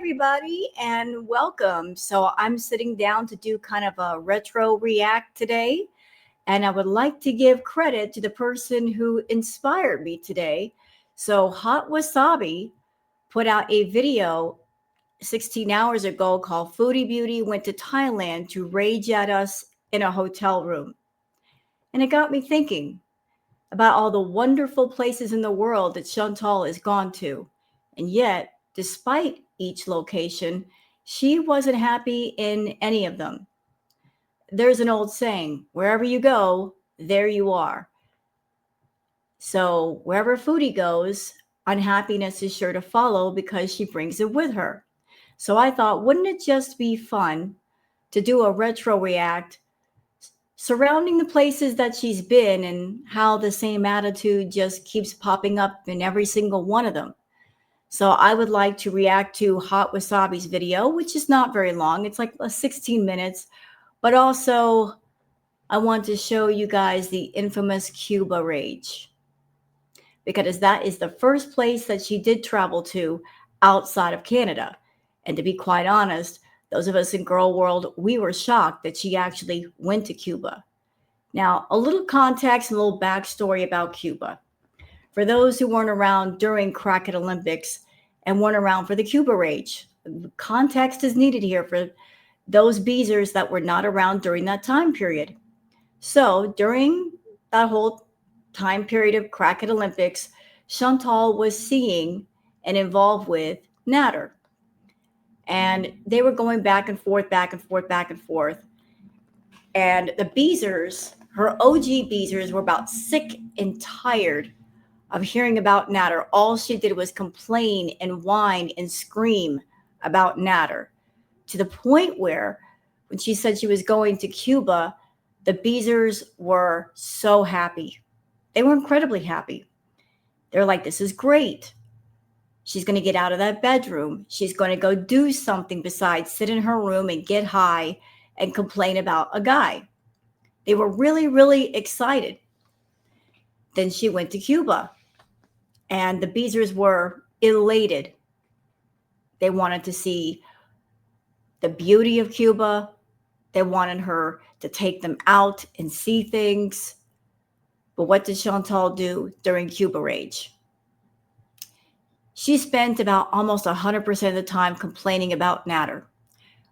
everybody, and welcome. So, I'm sitting down to do kind of a retro react today, and I would like to give credit to the person who inspired me today. So, Hot Wasabi put out a video 16 hours ago called Foodie Beauty Went to Thailand to Rage at Us in a Hotel Room. And it got me thinking about all the wonderful places in the world that Chantal has gone to. And yet, despite each location, she wasn't happy in any of them. There's an old saying, wherever you go, there you are. So, wherever Foodie goes, unhappiness is sure to follow because she brings it with her. So, I thought, wouldn't it just be fun to do a retro react surrounding the places that she's been and how the same attitude just keeps popping up in every single one of them? So I would like to react to Hot Wasabi's video, which is not very long. It's like 16 minutes, but also I want to show you guys the infamous Cuba rage, because that is the first place that she did travel to outside of Canada. And to be quite honest, those of us in girl world, we were shocked that she actually went to Cuba. Now, a little context and a little backstory about Cuba. For those who weren't around during Crackhead Olympics and weren't around for the Cuba rage, context is needed here for those beezers that were not around during that time period. So during that whole time period of Crackhead Olympics, Chantal was seeing and involved with Natter. And they were going back and forth, back and forth, back and forth. And the beezers, her OG beezers, were about sick and tired of hearing about Natter. All she did was complain and whine and scream about Natter, to the point where when she said she was going to Cuba, the beezers were so happy. They were incredibly happy. They're like, this is great. She's going to get out of that bedroom. She's going to go do something besides sit in her room and get high and complain about a guy. They were really, really excited. Then she went to Cuba, and the beezers were elated. They wanted to see the beauty of Cuba. They wanted her to take them out and see things. But what did Chantal do during Cuba rage? She spent about almost 100% of the time complaining about Natter.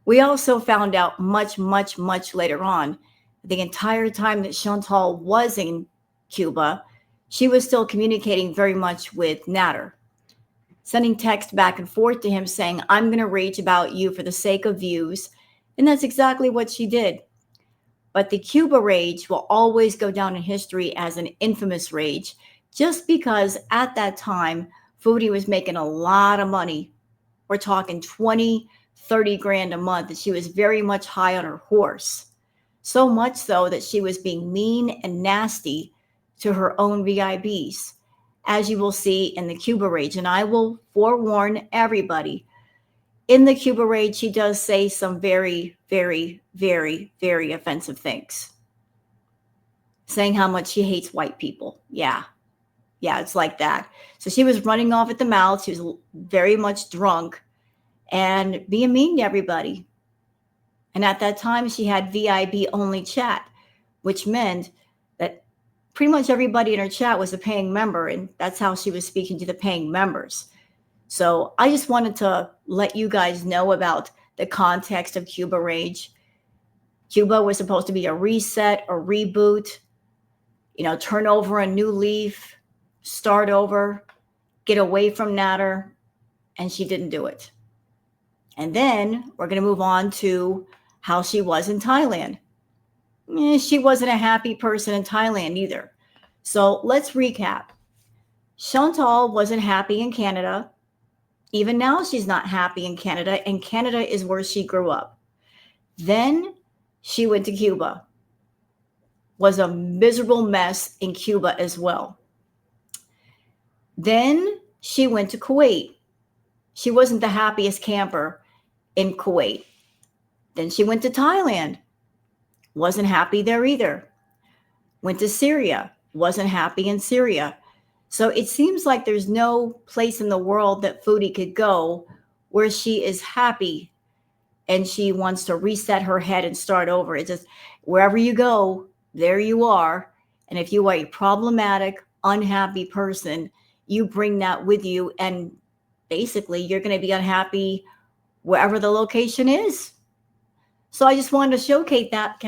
We also found out much, much, much later on, the entire time that Chantal was in Cuba, she was still communicating very much with Natter, sending text back and forth to him saying, I'm going to rage about you for the sake of views. And that's exactly what she did. But the Cuba rage will always go down in history as an infamous rage, just because at that time, Foodie was making a lot of money. We're talking 20, 30 grand a month, and she was very much high on her horse. So much so that she was being mean and nasty to her own VIBs, as you will see in the Cuba rage. And I will forewarn everybody, in the Cuba rage, she does say some very, very, very, very offensive things, saying how much she hates white people. Yeah, it's like that. So she was running off at the mouth. She was very much drunk and being mean to everybody. And at that time, she had VIB only chat, which meant that pretty much everybody in her chat was a paying member. And that's how she was speaking to the paying members. So I just wanted to let you guys know about the context of Cuba rage. Cuba was supposed to be a reset, a reboot, turn over a new leaf, start over, get away from Natter, and she didn't do it. And then we're going to move on to how she was in Thailand. She wasn't a happy person in Thailand either. So let's recap. Chantal wasn't happy in Canada. Even now, she's not happy in Canada, and Canada is where she grew up. Then she went to Cuba. Was a miserable mess in Cuba as well. Then she went to Kuwait. She wasn't the happiest camper in Kuwait. Then she went to Thailand. Wasn't happy there either. Went to Syria. Wasn't happy in Syria. So it seems like there's no place in the world that Foodie could go where she is happy and she wants to reset her head and start over. It's just wherever you go, there you are. And if you are a problematic, unhappy person, you bring that with you. And basically, you're going to be unhappy wherever the location is. So I just wanted to showcase that,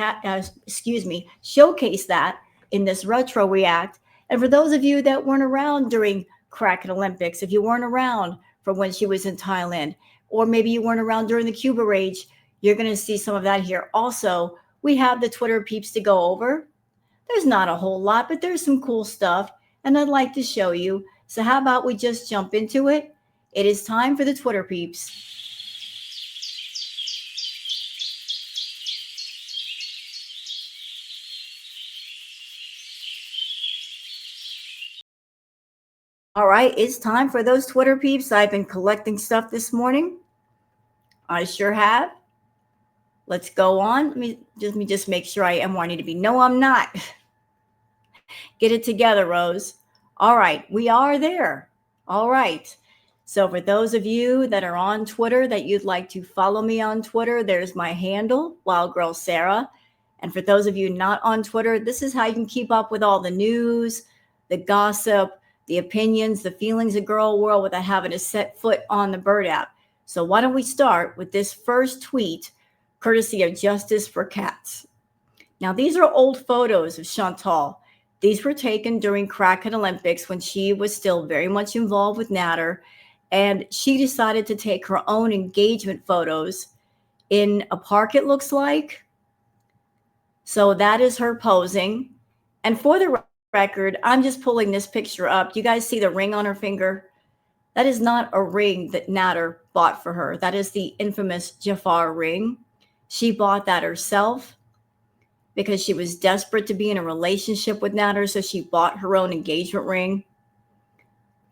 showcase that in this retro react. And for those of you that weren't around during Kraken Olympics, if you weren't around for when she was in Thailand, or maybe you weren't around during the Cuba Rage, you're going to see some of that here. Also, we have the Twitter peeps to go over. There's not a whole lot, but there's some cool stuff, and I'd like to show you. So how about we just jump into it? It is time for the Twitter peeps. All right, it's time for those Twitter peeps. I've been collecting stuff this morning. I sure have. Let's go on. Let me just make sure I am where I need to be. No, I'm not. Get it together, Rose. All right, we are there. All right. So for those of you that are on Twitter that you'd like to follow me on Twitter, there's my handle, Wild Girl Sarah. And for those of you not on Twitter, this is how you can keep up with all the news, the gossip, the opinions, the feelings of girl world without having to set foot on the Bird app. So why don't we start with this first tweet, courtesy of Justice for Cats. Now, these are old photos of Chantal. These were taken during Kraken Olympics when she was still very much involved with Natter, and she decided to take her own engagement photos in a park, it looks like. So that is her posing. And for the record, I'm just pulling this picture up. Do you guys see the ring on her finger? That is not a ring that Natter bought for her. That is the infamous Jafar ring. She bought that herself because she was desperate to be in a relationship with Natter, so she bought her own engagement ring.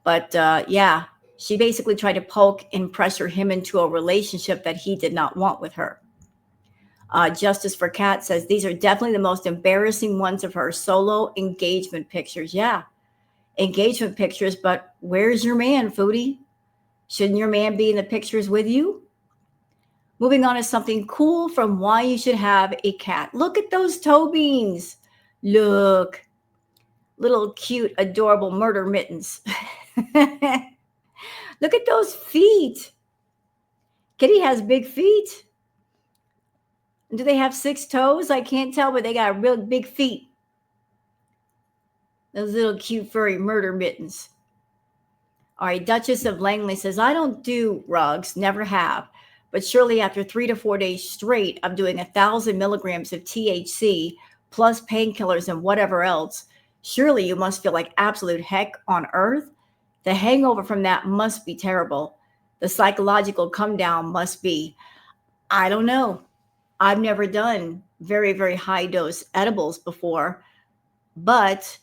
But yeah, she basically tried to poke and pressure him into a relationship that he did not want with her. Justice for Cat says, these are definitely the most embarrassing ones of her solo engagement pictures. Yeah, engagement pictures, but where's your man, Foodie? Shouldn't your man be in the pictures with you? Moving on to something cool from why you should have a cat. Look at those toe beans. Look, little cute, adorable murder mittens. Look at those feet. Kitty has big feet. Do they have 6 toes? I can't tell, but they got real big feet. Those little cute furry murder mittens. All right, Duchess of Langley says, I don't do rugs, never have. But surely after 3 to 4 days straight of doing 1,000 milligrams of THC plus painkillers and whatever else, surely you must feel like absolute heck on earth. The hangover from that must be terrible. The psychological come down must be, I don't know. I've never done very, very high dose edibles before, but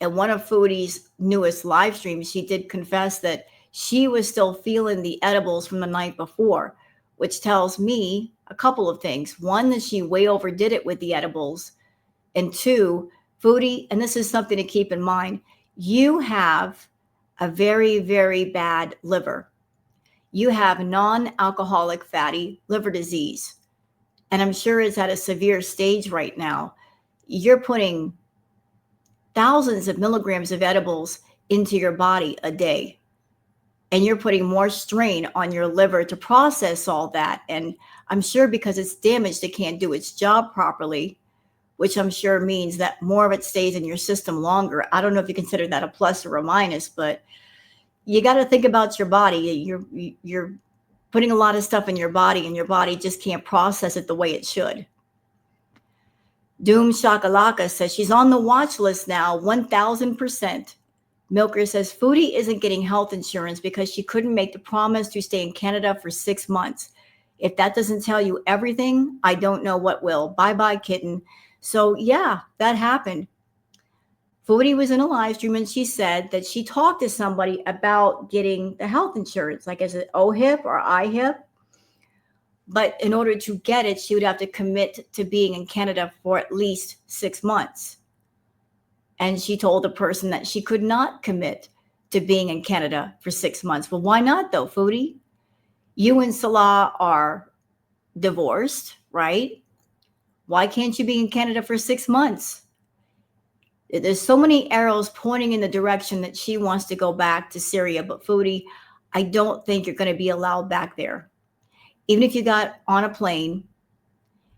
in one of Foodie's newest live streams, she did confess that she was still feeling the edibles from the night before, which tells me a couple of things. One, that she way overdid it with the edibles. And 2, Foodie, and this is something to keep in mind, you have a very, very bad liver. You have non-alcoholic fatty liver disease. And I'm sure it's at a severe stage right now. You're putting thousands of milligrams of edibles into your body a day. And you're putting more strain on your liver to process all that. And I'm sure because it's damaged, it can't do its job properly, which I'm sure means that more of it stays in your system longer. I don't know if you consider that a plus or a minus, but you got to think about your body. You're putting a lot of stuff in your body, and your body just can't process it the way it should. Doom Shakalaka says she's on the watch list now, 1,000%. Milker says Foodie isn't getting health insurance because she couldn't make the promise to stay in Canada for 6 months. If that doesn't tell you everything, I don't know what will. Bye-bye, kitten. So yeah, that happened. Foodie was in a live stream and she said that she talked to somebody about getting the health insurance, like is it OHIP or IHIP? But in order to get it, she would have to commit to being in Canada for at least 6 months. And she told the person that she could not commit to being in Canada for 6 months. Well, why not though, Foodie? You and Salah are divorced, right? Why can't you be in Canada for 6 months? There's so many arrows pointing in the direction that she wants to go back to Syria. But Foodie, I don't think you're going to be allowed back there. Even if you got on a plane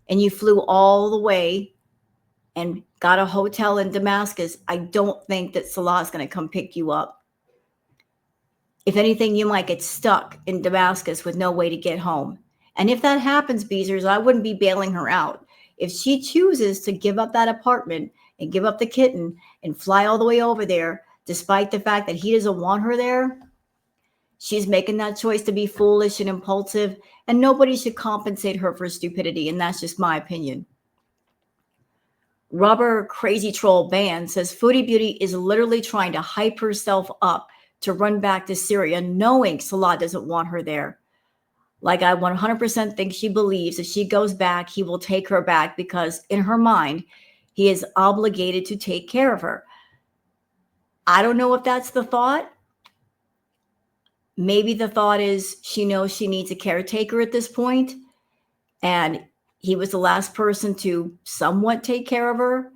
and you flew all the way and got a hotel in Damascus, I don't think that Salah is going to come pick you up. If anything, you might get stuck in Damascus with no way to get home. And if that happens, Beezers, I wouldn't be bailing her out. If she chooses to give up that apartment and give up the kitten and fly all the way over there, despite the fact that he doesn't want her there, she's making that choice to be foolish and impulsive, and nobody should compensate her for stupidity. And that's just my opinion. Rubber Crazy Troll Band says Foodie Beauty is literally trying to hype herself up to run back to Syria, knowing Salah doesn't want her there. Like, I 100% think she believes if she goes back, he will take her back because in her mind, he is obligated to take care of her. I don't know if that's the thought. Maybe the thought is she knows she needs a caretaker at this point, and he was the last person to somewhat take care of her.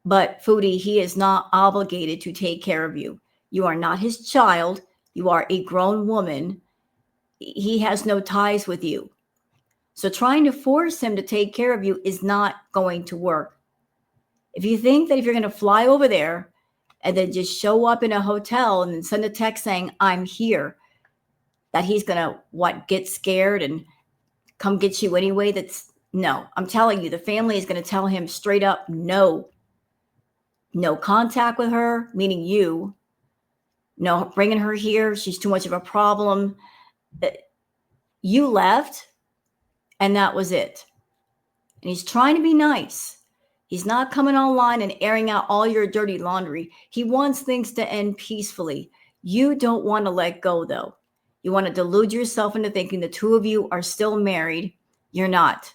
But Foodie, he is not obligated to take care of you. You are not his child. You are a grown woman. He has no ties with you. So trying to force him to take care of you is not going to work. If you think that if you're going to fly over there and then just show up in a hotel and then send a text saying, I'm here, that he's going to, get scared and come get you anyway, no. I'm telling you, the family is going to tell him straight up, no. No contact with her, meaning you. No bringing her here. She's too much of a problem. You left, and that was it. And he's trying to be nice. He's not coming online and airing out all your dirty laundry. He wants things to end peacefully. You don't want to let go, though. You want to delude yourself into thinking the two of you are still married. You're not.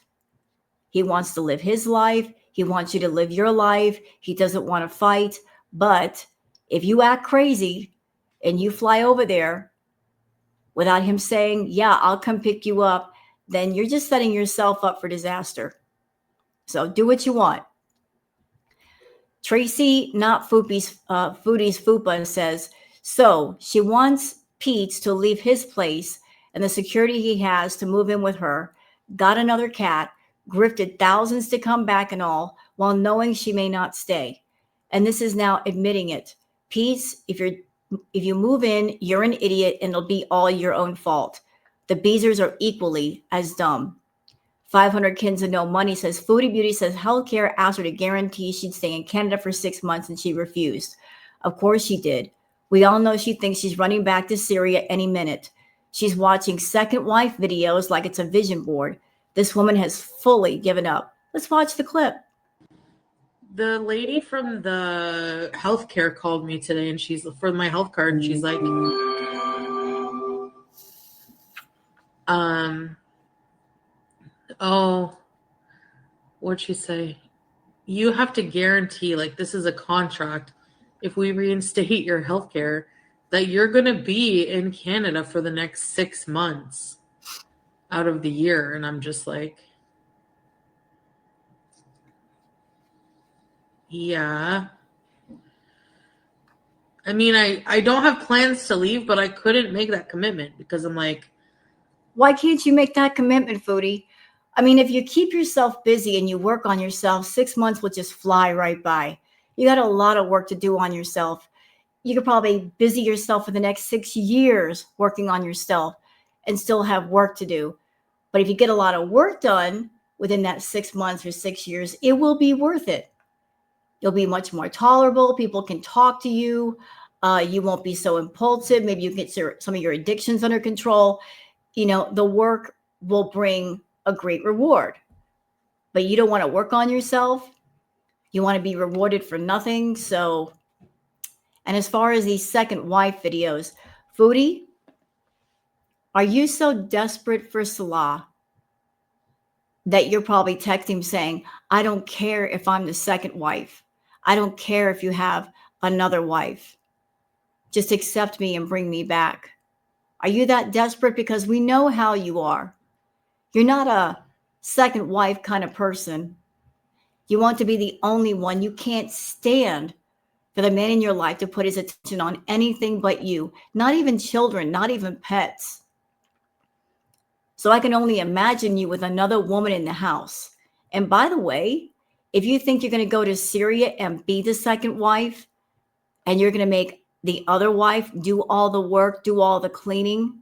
He wants to live his life. He wants you to live your life. He doesn't want to fight. But if you act crazy and you fly over there without him saying, yeah, I'll come pick you up, then you're just setting yourself up for disaster. So do what you want. Tracy, not Foodie's Fupa, says, so she wants Pete to leave his place and the security he has to move in with her, got another cat, grifted thousands to come back and all, while knowing she may not stay. And this is now admitting it. Pete, if you move in, you're an idiot and it'll be all your own fault. The Beezers are equally as dumb. 500 Kins and No Money says, Foodie Beauty says healthcare asked her to guarantee she'd stay in Canada for 6 months and she refused. Of course she did. We all know she thinks she's running back to Syria any minute. She's watching second wife videos like it's a vision board. This woman has fully given up. Let's watch the clip. The lady from the healthcare called me today, and she's for my health card, and she's like, oh, what'd she say? You have to guarantee, like, this is a contract. If we reinstate your healthcare, that you're going to be in Canada for the next 6 months out of the year. And I'm just like, yeah. I mean, I don't have plans to leave, but I couldn't make that commitment because I'm like, why can't you make that commitment, Foodie? I mean, if you keep yourself busy and you work on yourself, 6 months will just fly right by. You got a lot of work to do on yourself. You could probably busy yourself for the next 6 years working on yourself and still have work to do. But if you get a lot of work done within that 6 months or 6 years, it will be worth it. You'll be much more tolerable. People can talk to you. You won't be so impulsive. Maybe you get some of your addictions under control. You know, the work will bring a great reward. But you don't want to work on yourself. You want to be rewarded for nothing. So, and as far as these second wife videos, Foodie, are you so desperate for Salah that you're probably texting him saying, I don't care if I'm the second wife. I don't care if you have another wife. Just accept me and bring me back. Are you that desperate? Because we know how you are. You're not a second wife kind of person. You want to be the only one. You can't stand for the man in your life to put his attention on anything but you, not even children, not even pets. So I can only imagine you with another woman in the house. And by the way, if you think you're going to go to Syria and be the second wife, and you're going to make the other wife do all the work, do all the cleaning,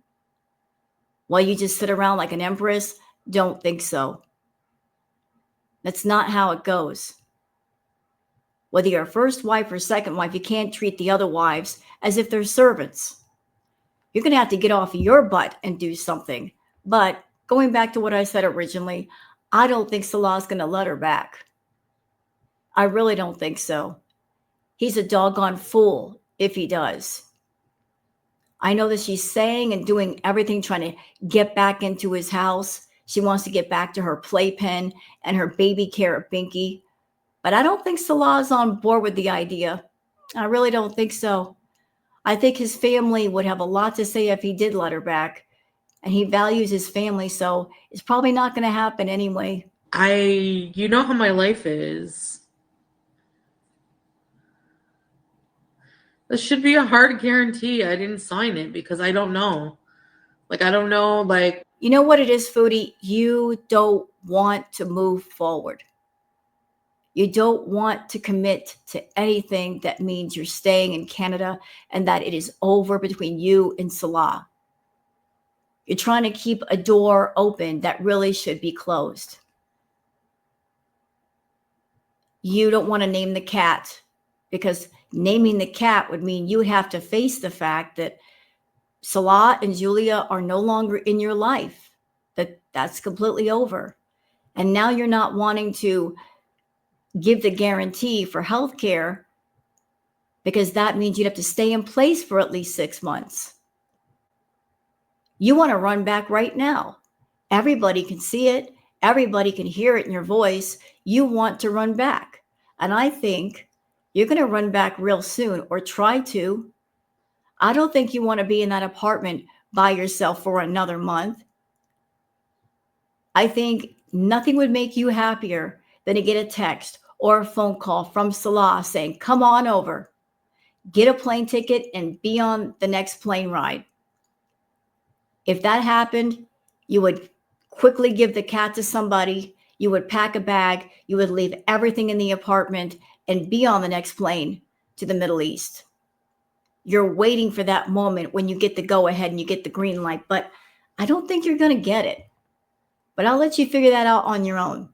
while you just sit around like an empress, don't think so. That's not how it goes. Whether you're a first wife or second wife, you can't treat the other wives as if they're servants. You're going to have to get off your butt and do something. But going back to what I said originally, I don't think Salah's going to let her back. I really don't think so. He's a doggone fool if he does. I know that she's saying and doing everything trying to get back into his house. She wants to get back to her playpen and her baby carrot Binky. But I don't think Salah is on board with the idea. I really don't think so. I think his family would have a lot to say if he did let her back. And he values his family, so it's probably not going to happen anyway. You know how my life is. This should be a hard guarantee. I didn't sign it because I don't know. I don't know, You know what it is, Foodie? You don't want to move forward. You don't want to commit to anything that means you're staying in Canada and that it is over between you and Salah. You're trying to keep a door open that really should be closed. You don't want to name the cat because naming the cat would mean you would have to face the fact that Salah and Julia are no longer in your life, that's completely over. And now you're not wanting to give the guarantee for healthcare because that means you'd have to stay in place for at least 6 months. You want to run back right now. Everybody can see it. Everybody can hear it in your voice. You want to run back. And I think you're going to run back real soon or try to. I don't think you want to be in that apartment by yourself for another month. I think nothing would make you happier than to get a text or a phone call from Salah saying, come on over, get a plane ticket and be on the next plane ride. If that happened, you would quickly give the cat to somebody, you would pack a bag, you would leave everything in the apartment and be on the next plane to the Middle East. You're waiting for that moment when you get the go ahead and you get the green light, but I don't think you're going to get it. But I'll let you figure that out on your own.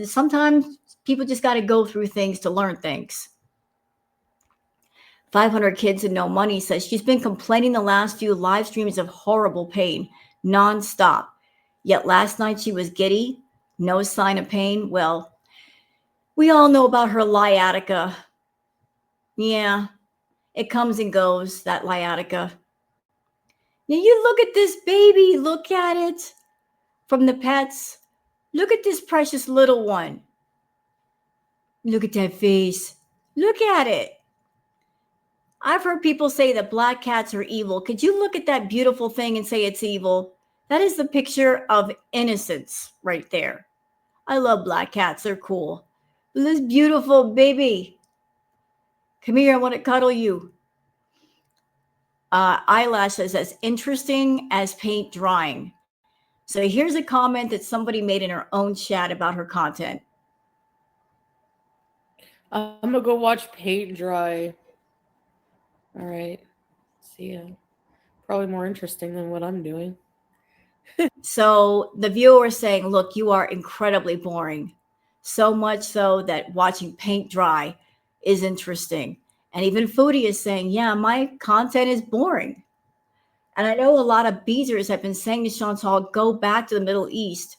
Sometimes people just got to go through things to learn things. 500 Kids and No Money says she's been complaining the last few live streams of horrible pain nonstop. Yet last night she was giddy, no sign of pain. Well, we all know about her sciatica. Yeah, it comes and goes, that sciatica. Now you look at this baby, look at it from the pets. Look at this precious little one. Look at that face. Look at it. I've heard people say that black cats are evil. Could you look at that beautiful thing and say it's evil? That is the picture of innocence right there. I love black cats. They're cool. This beautiful baby. Come here. I want to cuddle you. Eyelash says, as interesting as paint drying. So here's a comment that somebody made in her own chat about her content. I'm going to go watch paint dry. All right. See ya. Probably more interesting than what I'm doing. So the viewer is saying, look, you are incredibly boring. So much so that watching paint dry is interesting. And even Foodie is saying, yeah, my content is boring. And I know a lot of Beezers have been saying to Chantal, go back to the Middle East.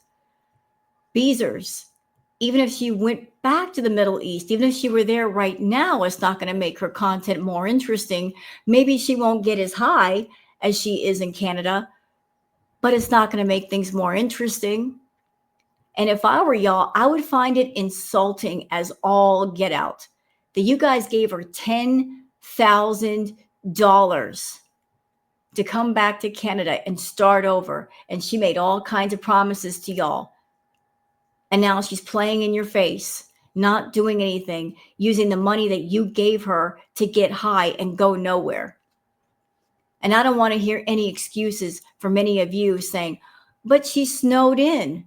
Beezers, even if she went back to the Middle East, even if she were there right now, it's not going to make her content more interesting. Maybe she won't get as high as she is in Canada, but it's not going to make things more interesting. And if I were y'all, I would find it insulting as all get out that you guys gave her $10,000 to come back to Canada and start over. And she made all kinds of promises to y'all. And now she's playing in your face, not doing anything, using the money that you gave her to get high and go nowhere. And I don't want to hear any excuses from many of you saying, but she's snowed in.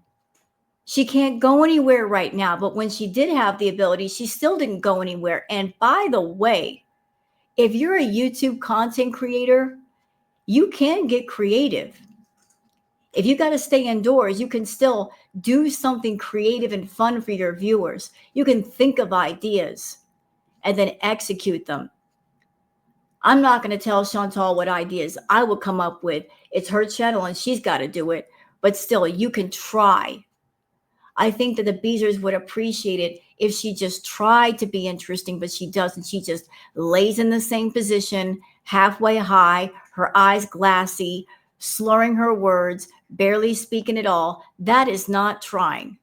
She can't go anywhere right now. But when she did have the ability, she still didn't go anywhere. And by the way, if you're a YouTube content creator, you can get creative. If you got to stay indoors, you can still do something creative and fun for your viewers. You can think of ideas and then execute them. I'm not going to tell Chantal what ideas I will come up with. It's her channel and she's got to do it. But still, you can try. I think that the Beezers would appreciate it if she just tried to be interesting, but she doesn't. She just lays in the same position, halfway high, her eyes glassy, slurring her words, barely speaking at all. That is not trying.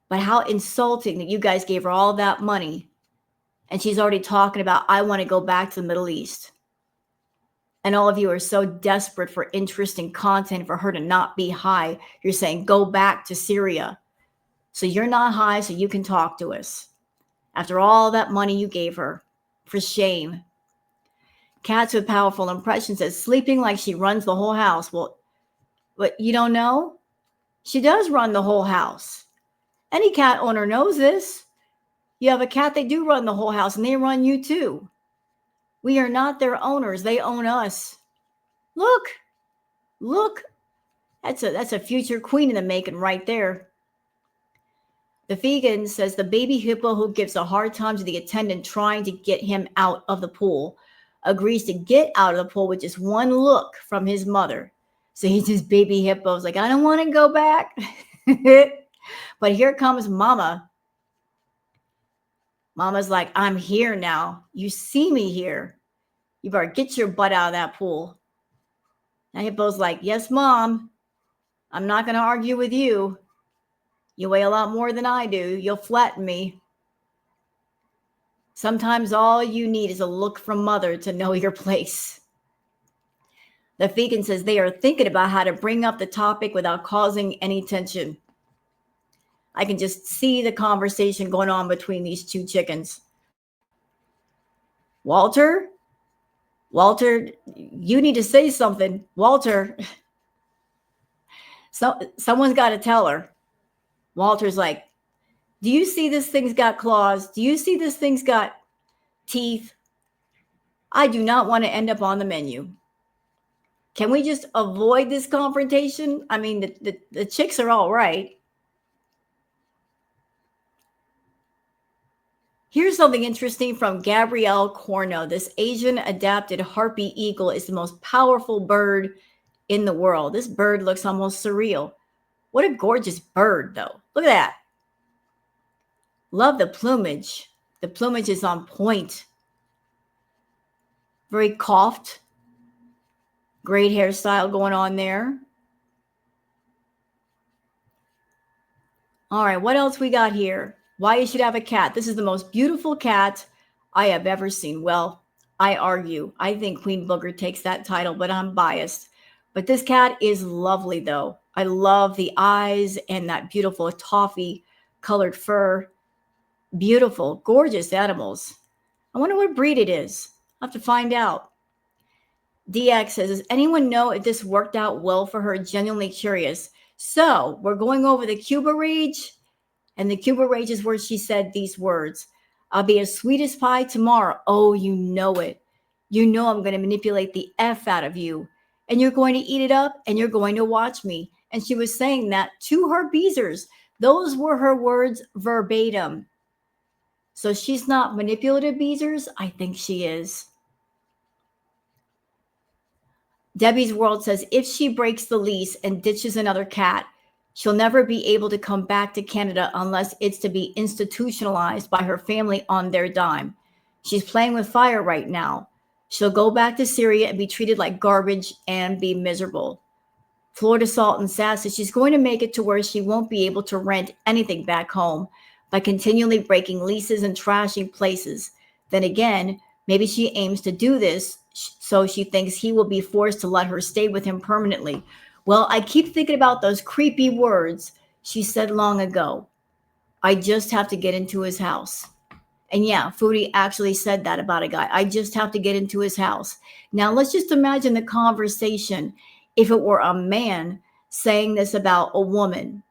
But how insulting that you guys gave her all that money and she's already talking about, I want to go back to the Middle East. And all of you are so desperate for interesting content for her to not be high. You're saying, go back to Syria. So you're not high, so you can talk to us. After all that money you gave her. For shame. Cats with Powerful Impressions says, sleeping like she runs the whole house. Well, but you don't know? She does run the whole house. Any cat owner knows this. You have a cat, they do run the whole house, and they run you too. We are not their owners. They own us. Look. That's a future queen in the making right there. The vegan says the baby hippo who gives a hard time to the attendant trying to get him out of the pool agrees to get out of the pool with just one look from his mother. So he's just baby hippo's like, I don't want to go back. But here comes mama. Mama's like, I'm here now. You see me here. You better get your butt out of that pool. Now hippo's like, yes, mom. I'm not going to argue with you. You weigh a lot more than I do. You'll flatten me. Sometimes all you need is a look from mother to know your place. The vegan says they are thinking about how to bring up the topic without causing any tension. I can just see the conversation going on between these two chickens. Walter, you need to say something. Walter, someone's got to tell her. Walter's like, do you see this thing's got claws? Do you see this thing's got teeth? I do not want to end up on the menu. Can we just avoid this confrontation? I mean, the chicks are all right. Here's something interesting from Gabrielle Corno. This Asian adapted harpy eagle is the most powerful bird in the world. This bird looks almost surreal. What a gorgeous bird, though. Look at that. Love the plumage. The plumage is on point. Very coiffed. Great hairstyle going on there. All right, what else we got here? Why you should have a cat. This is the most beautiful cat I have ever seen. Well, I argue. I think Queen Booger takes that title, but I'm biased. But this cat is lovely, though. I love the eyes and that beautiful toffee colored fur. Beautiful, gorgeous animals. I wonder what breed it is. I'll have to find out. DX says, does anyone know if this worked out well for her? Genuinely curious. So we're going over the Cuba Rage. And the Cuba Rage is where she said these words. I'll be as sweet as pie tomorrow. Oh, you know it. You know I'm going to manipulate the F out of you. And you're going to eat it up and you're going to watch me. And she was saying that to her Beezers. Those were her words verbatim. So she's not manipulative, Beezers? I think she is. Debbie's World says, if she breaks the lease and ditches another cat, she'll never be able to come back to Canada unless it's to be institutionalized by her family on their dime. She's playing with fire right now. She'll go back to Syria and be treated like garbage and be miserable. Florida Salt and Sass says she's going to make it to where she won't be able to rent anything back home by continually breaking leases and trashing places. Then again, Maybe she aims to do this so she thinks he will be forced to let her stay with him permanently. Well, I keep thinking about those creepy words she said long ago. I just have to get into his house. And yeah, Foodie actually said that about a guy. I just have to get into his house. Now, let's just imagine the conversation if it were a man saying this about a woman.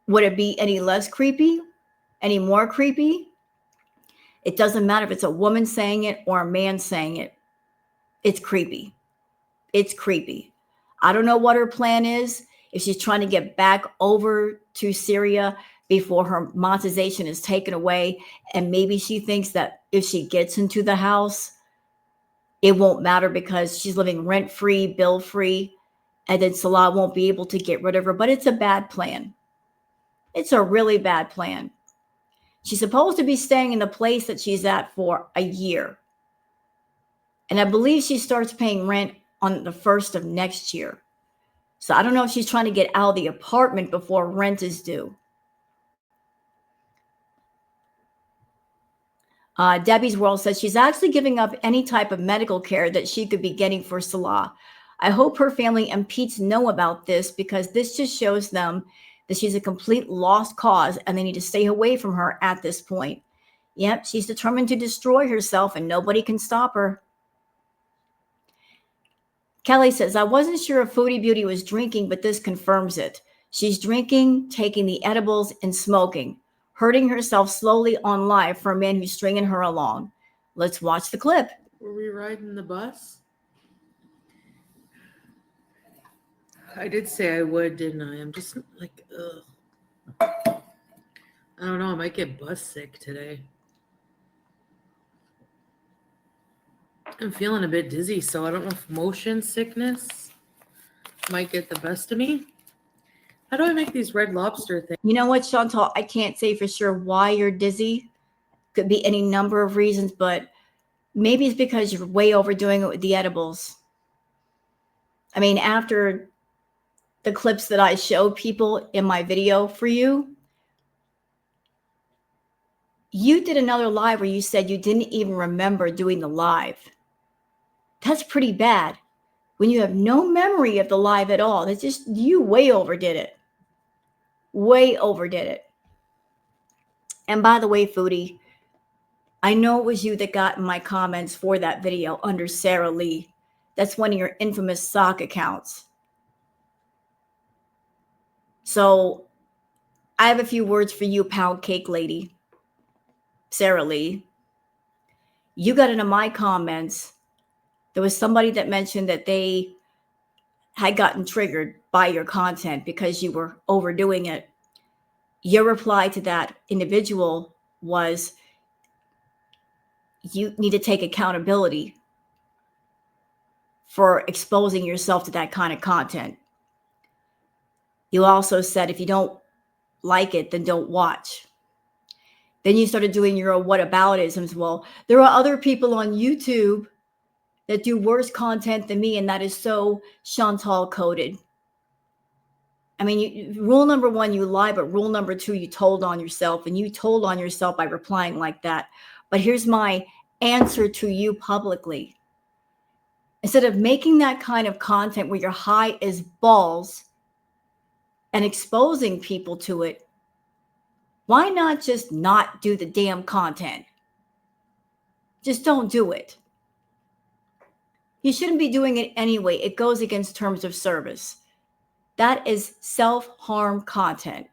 Would it be any less creepy? Any more creepy? It doesn't matter if it's a woman saying it or a man saying it. It's creepy. It's creepy. I don't know what her plan is. If she's trying to get back over to Syria before her monetization is taken away, and maybe she thinks that if she gets into the house, it won't matter because she's living rent-free, bill-free, and then Salah won't be able to get rid of her. But it's a bad plan. It's a really bad plan. She's supposed to be staying in the place that she's at for a year. And I believe she starts paying rent on the 1st of next year. So I don't know if she's trying to get out of the apartment before rent is due. Debbie's World says she's actually giving up any type of medical care that she could be getting for Salah. I hope her family and Pete's know about this because this just shows them that she's a complete lost cause and they need to stay away from her at this point. Yep, she's determined to destroy herself and nobody can stop her. Kelly says, I wasn't sure if Foodie Beauty was drinking, but this confirms it. She's drinking, taking the edibles, and smoking, hurting herself slowly on live for a man who's stringing her along. Let's watch the clip. Were we riding the bus? I did say I would, didn't I? I'm just like, ugh. I don't know. I might get bus sick today. I'm feeling a bit dizzy, so I don't know if motion sickness might get the best of me. How do I make these Red Lobster things? You know what, Chantal? I can't say for sure why you're dizzy. Could be any number of reasons, but maybe it's because you're way overdoing it with the edibles. I mean, after the clips that I showed people in my video for you, you did another live where you said you didn't even remember doing the live. That's pretty bad. When you have no memory of the live at all, that's just, you way overdid it. Way overdid it. And by the way, Foodie, I know it was you that got in my comments for that video under Sarah Lee. That's one of your infamous sock accounts. So I have a few words for you, pound cake lady. Sarah Lee. You got into my comments. There was somebody that mentioned that they had gotten triggered by your content because you were overdoing it. Your reply to that individual was, you need to take accountability for exposing yourself to that kind of content. You also said, if you don't like it, then don't watch. Then you started doing your whataboutisms. Well, there are other people on YouTube that do worse content than me, and that is so Chantal coded. I mean, rule number one, you lie, but rule number two, you told on yourself, and you told on yourself by replying like that. But here's my answer to you publicly. Instead of making that kind of content where you're high as balls and exposing people to it, why not just not do the damn content? Just don't do it. You shouldn't be doing it anyway. It goes against terms of service. That is self-harm content.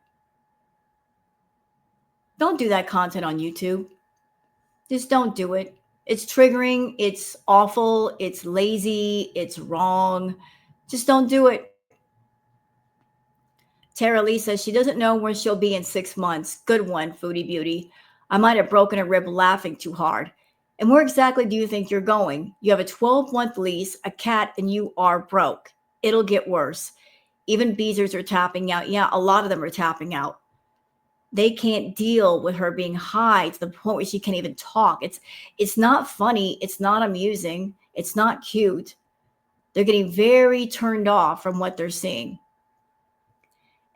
Don't do that content on YouTube. Just don't do it. It's triggering. It's awful. It's lazy. It's wrong. Just don't do it. Tara Lee says she doesn't know where she'll be in 6 months. Good one, Foodie Beauty. I might have broken a rib laughing too hard. And where exactly do you think you're going? You have a 12-month lease, a cat, and you are broke. It'll get worse. Even Beezers are tapping out. Yeah, a lot of them are tapping out. They can't deal with her being high to the point where she can't even talk. It's not funny. It's not amusing. It's not cute. They're getting very turned off from what they're seeing.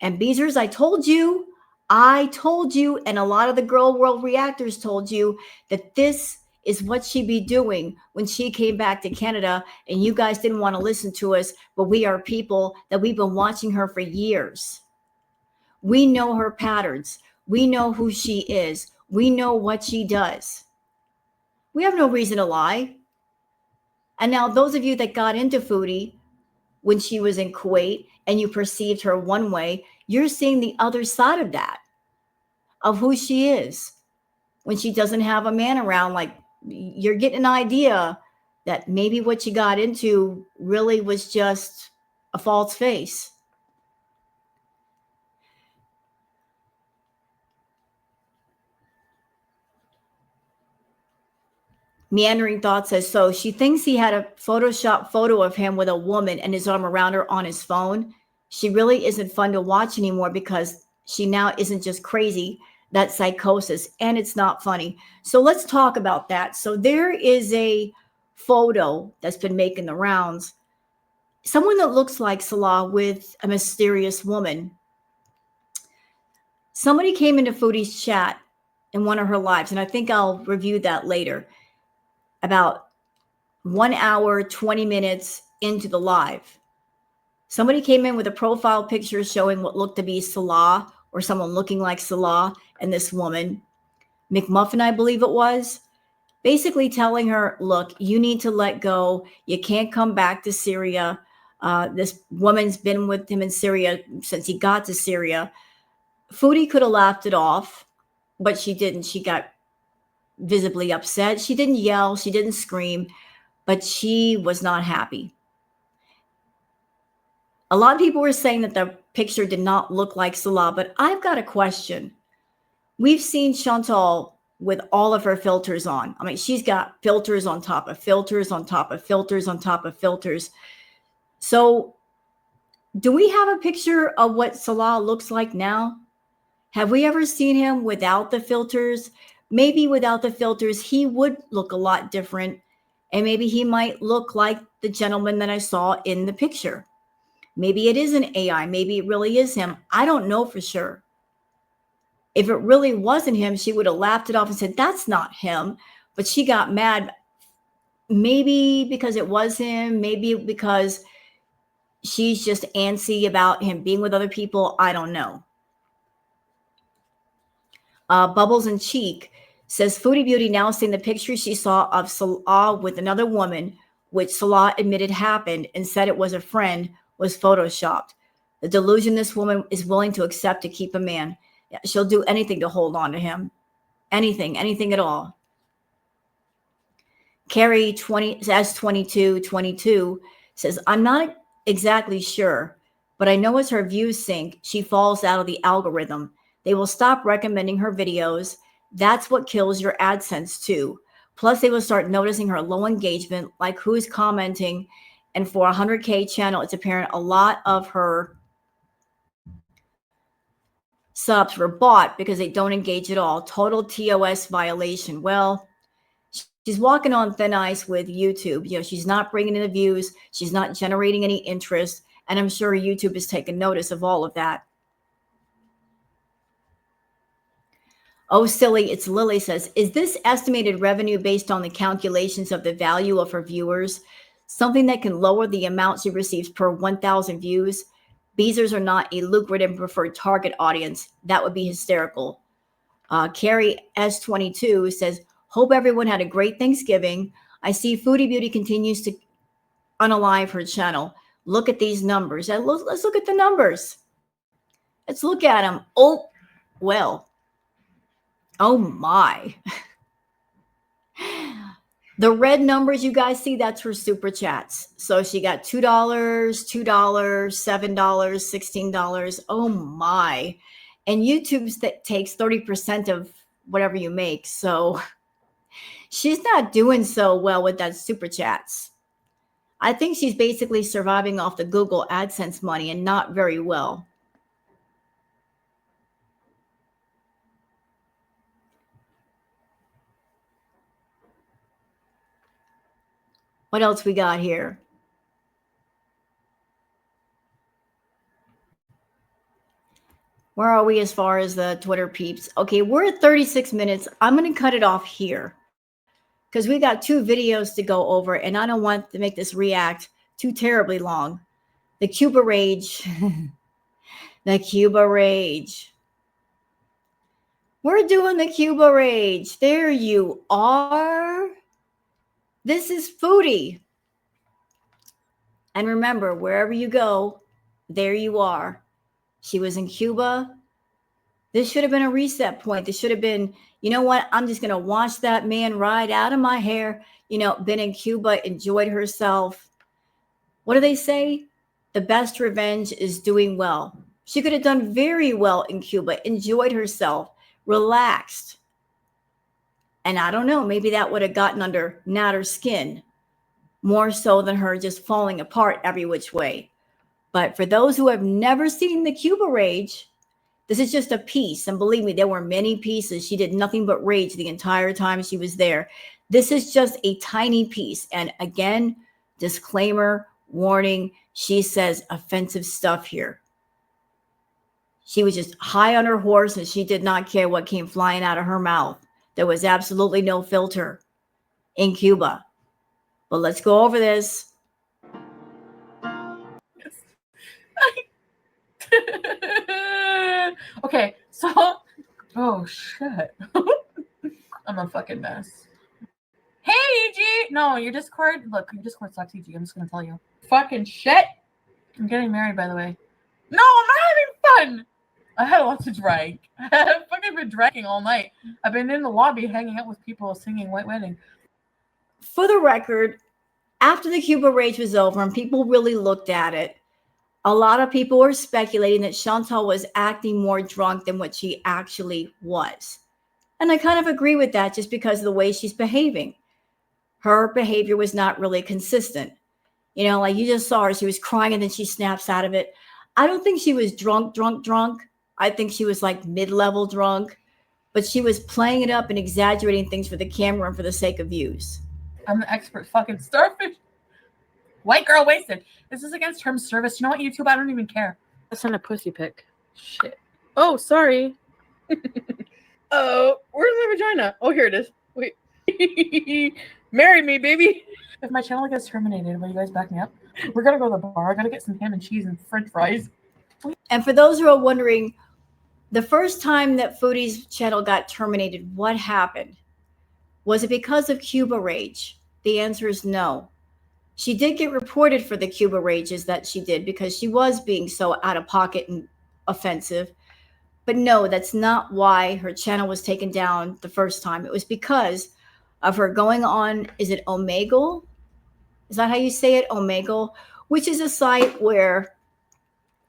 And Beezers, I told you, and a lot of the girl world reactors told you that this is what she'd be doing when she came back to Canada and you guys didn't want to listen to us, but we are people that we've been watching her for years. We know her patterns. We know who she is. We know what she does. We have no reason to lie. And now those of you that got into Foodie when she was in Kuwait and you perceived her one way, you're seeing the other side of that, of who she is when she doesn't have a man around. Like, you're getting an idea that maybe what you got into really was just a false face. Meandering Thought says, so she thinks he had a Photoshop photo of him with a woman and his arm around her on his phone. She really isn't fun to watch anymore because she now isn't just crazy. That's psychosis, and it's not funny. So let's talk about that. So there is a photo that's been making the rounds. Someone that looks like Salah with a mysterious woman. Somebody came into Foodie's chat in one of her lives, and I think I'll review that later, about 1 hour, 20 minutes into the live. Somebody came in with a profile picture showing what looked to be Salah or someone looking like Salah and this woman, McMuffin, I believe it was, basically telling her, look, you need to let go. You can't come back to Syria. This woman's been with him in Syria since he got to Syria. Foodie could have laughed it off, but she didn't. She got visibly upset. She didn't yell. She didn't scream, but she was not happy. A lot of people were saying that the picture did not look like Salah, but I've got a question. We've seen Chantal with all of her filters on. I mean, she's got filters on top of filters on top of filters on top of filters. So do we have a picture of what Salah looks like now? Have we ever seen him without the filters? Maybe without the filters, he would look a lot different. And maybe he might look like the gentleman that I saw in the picture. Maybe it is an AI. Maybe it really is him. I don't know for sure. If it really wasn't him, she would have laughed it off and said, that's not him. But she got mad, maybe because it was him, maybe because she's just antsy about him being with other people. I don't know. Bubbles and Cheek says, Foodie Beauty now seeing the picture she saw of Salah with another woman, which Salah admitted happened and said it was a friend, was photoshopped. The delusion this woman is willing to accept to keep a man. She'll do anything to hold on to him. Anything at all. Carrie 22 says, I'm not exactly sure, but I know as her views sink, she falls out of the algorithm. They will stop recommending her videos. That's what kills your AdSense too. Plus, they will start noticing her low engagement, like who's commenting. And for a 100K channel, it's apparent a lot of her subs were bought because they don't engage at all. Total TOS violation. Well, she's walking on thin ice with YouTube. You know, she's not bringing in the views. She's not generating any interest. And I'm sure YouTube has taken notice of all of that. Oh, silly, it's Lily says, is this estimated revenue based on the calculations of the value of her viewers? Something that can lower the amount she receives per 1,000 views? Beezers are not a lucrative preferred target audience. That would be hysterical. Carrie S22 says, hope everyone had a great Thanksgiving. I see Foodie Beauty continues to unalive her channel. Look at these numbers. Let's look at the numbers. Let's look at them. Oh, well. Oh my. The red numbers you guys see, that's her super chats. So she got $2, $2, $7, $16. Oh my. And YouTube takes 30% of whatever you make. So she's not doing so well with that super chats. I think she's basically surviving off the Google AdSense money and not very well. What else we got here? Where are we as far as the Twitter peeps? Okay, we're at 36 minutes. I'm going to cut it off here. because we got 2 videos to go over, and I don't want to make this react too terribly long. The Cuba Rage. The Cuba Rage. We're doing the Cuba Rage. There you are. This is Foodie. And remember, wherever you go, there you are. She was in Cuba. This should have been a reset point. This should have been, you know what? I'm just going to watch that man ride out of my hair. You know, been in Cuba, enjoyed herself. What do they say? The best revenge is doing well. She could have done very well in Cuba, enjoyed herself, relaxed. And I don't know, maybe that would have gotten under Natter's skin more so than her just falling apart every which way. But for those who have never seen the Cuba Rage, this is just a piece. And believe me, there were many pieces. She did nothing but rage the entire time she was there. This is just a tiny piece. And again, disclaimer, warning, she says offensive stuff here. She was just high on her horse and she did not care what came flying out of her mouth. There was absolutely no filter in Cuba. But let's go over this. Okay, so oh shit. I'm a fucking mess. Hey EG! No, your Discord. Look, your Discord sucks, EG. I'm just gonna tell you. Fucking shit. I'm getting married, by the way. No, I'm not having fun. I had lots to drink. I've fucking been drinking all night. I've been in the lobby hanging out with people singing White Wedding. For the record, after the Cuba Rage was over and people really looked at it, a lot of people were speculating that Chantal was acting more drunk than what she actually was. And I kind of agree with that just because of the way she's behaving. Her behavior was not really consistent. You know, like you just saw her, she was crying and then she snaps out of it. I don't think she was drunk. I think she was like mid-level drunk, but she was playing it up and exaggerating things for the camera and for the sake of views. I'm the expert fucking starfish. White girl wasted. This is against term service. You know what, YouTube? I don't even care. I sent a pussy pic. Shit. Oh, sorry. Oh, where's my vagina? Oh, here it is. Wait. Marry me, baby. If my channel gets terminated, will you guys back me up? We're gonna go to the bar. I gotta get some ham and cheese and french fries. And for those who are wondering, the first time that Foodie's channel got terminated, what happened? Was it because of Cuba Rage? The answer is no. She did get reported for the Cuba Rages that she did because she was being so out of pocket and offensive. But no, that's not why her channel was taken down the first time. It was because of her going on, is it Omegle? Is that how you say it? Omegle, which is a site where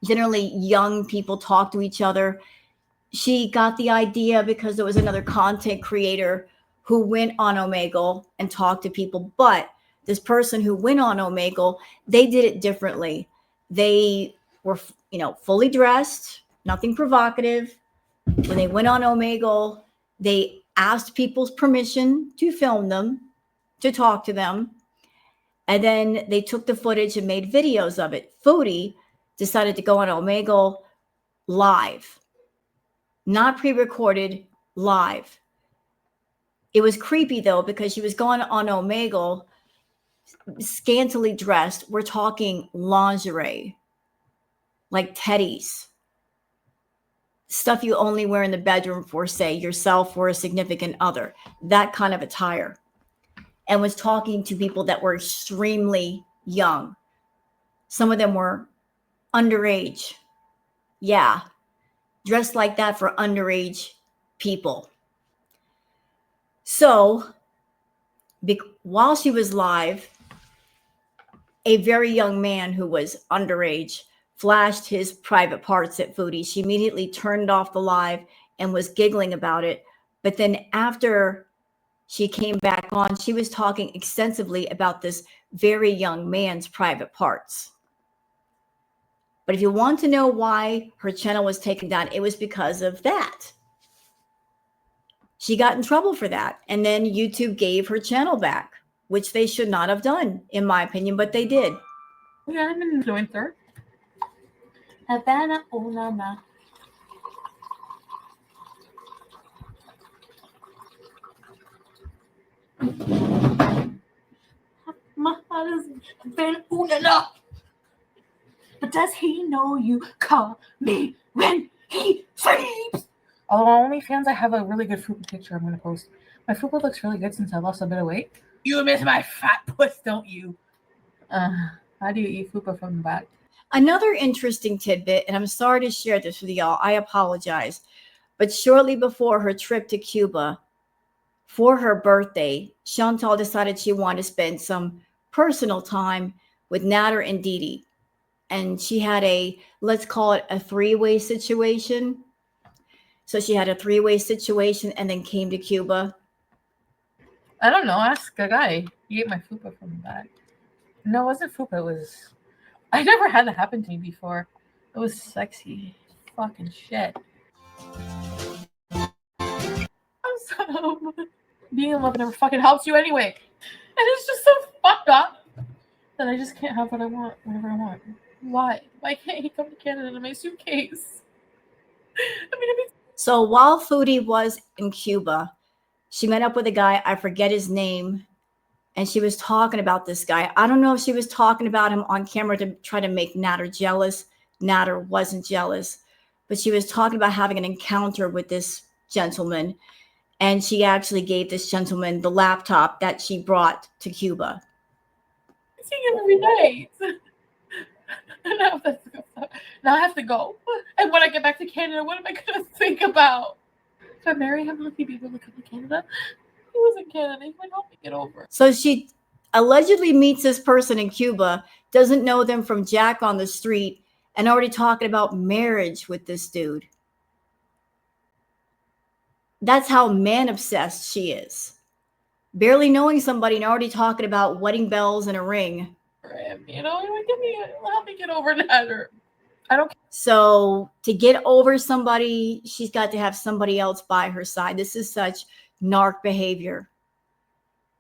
generally young people talk to each other. She got the idea because there was another content creator who went on Omegle and talked to people. But this person who went on Omegle, they did it differently. They were, fully dressed, nothing provocative. When they went on Omegle, they asked people's permission to film them, to talk to them. And then they took the footage and made videos of it. Foodie decided to go on Omegle live. Not pre-recorded, live. It was creepy though, because she was going on Omegle scantily dressed. We're talking lingerie, like teddies, stuff you only wear in the bedroom for, say, yourself or a significant other, that kind of attire. And was talking to people that were extremely young. Some of them were underage. Yeah. Dressed like that for underage people. So while she was live, a very young man who was underage flashed his private parts at Foodie. She immediately turned off the live and was giggling about it. But then after she came back on, she was talking extensively about this very young man's private parts. But if you want to know why her channel was taken down, it was because of that. She got in trouble for that. And then YouTube gave her channel back, which they should not have done, in my opinion, but they did. Yeah, I'm an influencer. Havana, oh, mama. enough. But does he know you call me when he sleeps? Although on OnlyFans, I have a really good fupa picture I'm going to post. My fupa looks really good since I lost a bit of weight. You miss my fat puss, don't you? How do you eat fupa from the back? Another interesting tidbit, and I'm sorry to share this with y'all, I apologize, but shortly before her trip to Cuba, for her birthday, Chantal decided she wanted to spend some personal time with Nader and Dee Dee. And she had let's call it a three-way situation. So she had a three-way situation and then came to Cuba. I don't know. Ask a guy. He ate my fupa from the back. No, it wasn't fupa. It was... I never had that happen to me before. It was sexy. Fucking shit. I'm so... Being in love never fucking helps you anyway. And it's just so fucked up that I just can't have what I want whenever I want. Why? Why can't he come to Canada in my suitcase? So while Foodie was in Cuba, she met up with a guy, I forget his name, and she was talking about this guy. I don't know if she was talking about him on camera to try to make Nader jealous. Nader wasn't jealous, but she was talking about having an encounter with this gentleman, and she actually gave this gentleman the laptop that she brought to Cuba. I see him every night. Now I have to go. And when I get back to Canada, what am I going to think about? If I marry him, will he be able to come to Canada? He was in Canada. He might help me get over. So she allegedly meets this person in Cuba, doesn't know them from Jack on the street, and already talking about marriage with this dude. That's how man obsessed she is. Barely knowing somebody and already talking about wedding bells and a ring. You know, help me get over that. I don't. So to get over somebody, she's got to have somebody else by her side. This is such narc behavior.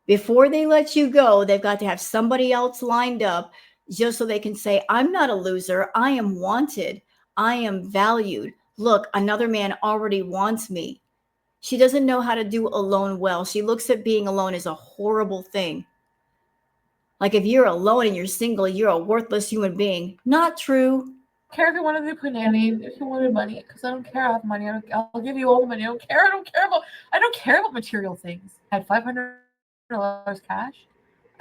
Before they let you go, they've got to have somebody else lined up just so they can say, I'm not a loser. I am wanted. I am valued. Look, another man already wants me. She doesn't know how to do alone well. She looks at being alone as a horrible thing. Like if you're alone and you're single, you're a worthless human being. Not true. I don't care if you wanted to do nanny, if you wanted money, because I don't care. I have money. I'll give you all the money. I don't care about material things. I had $500 cash.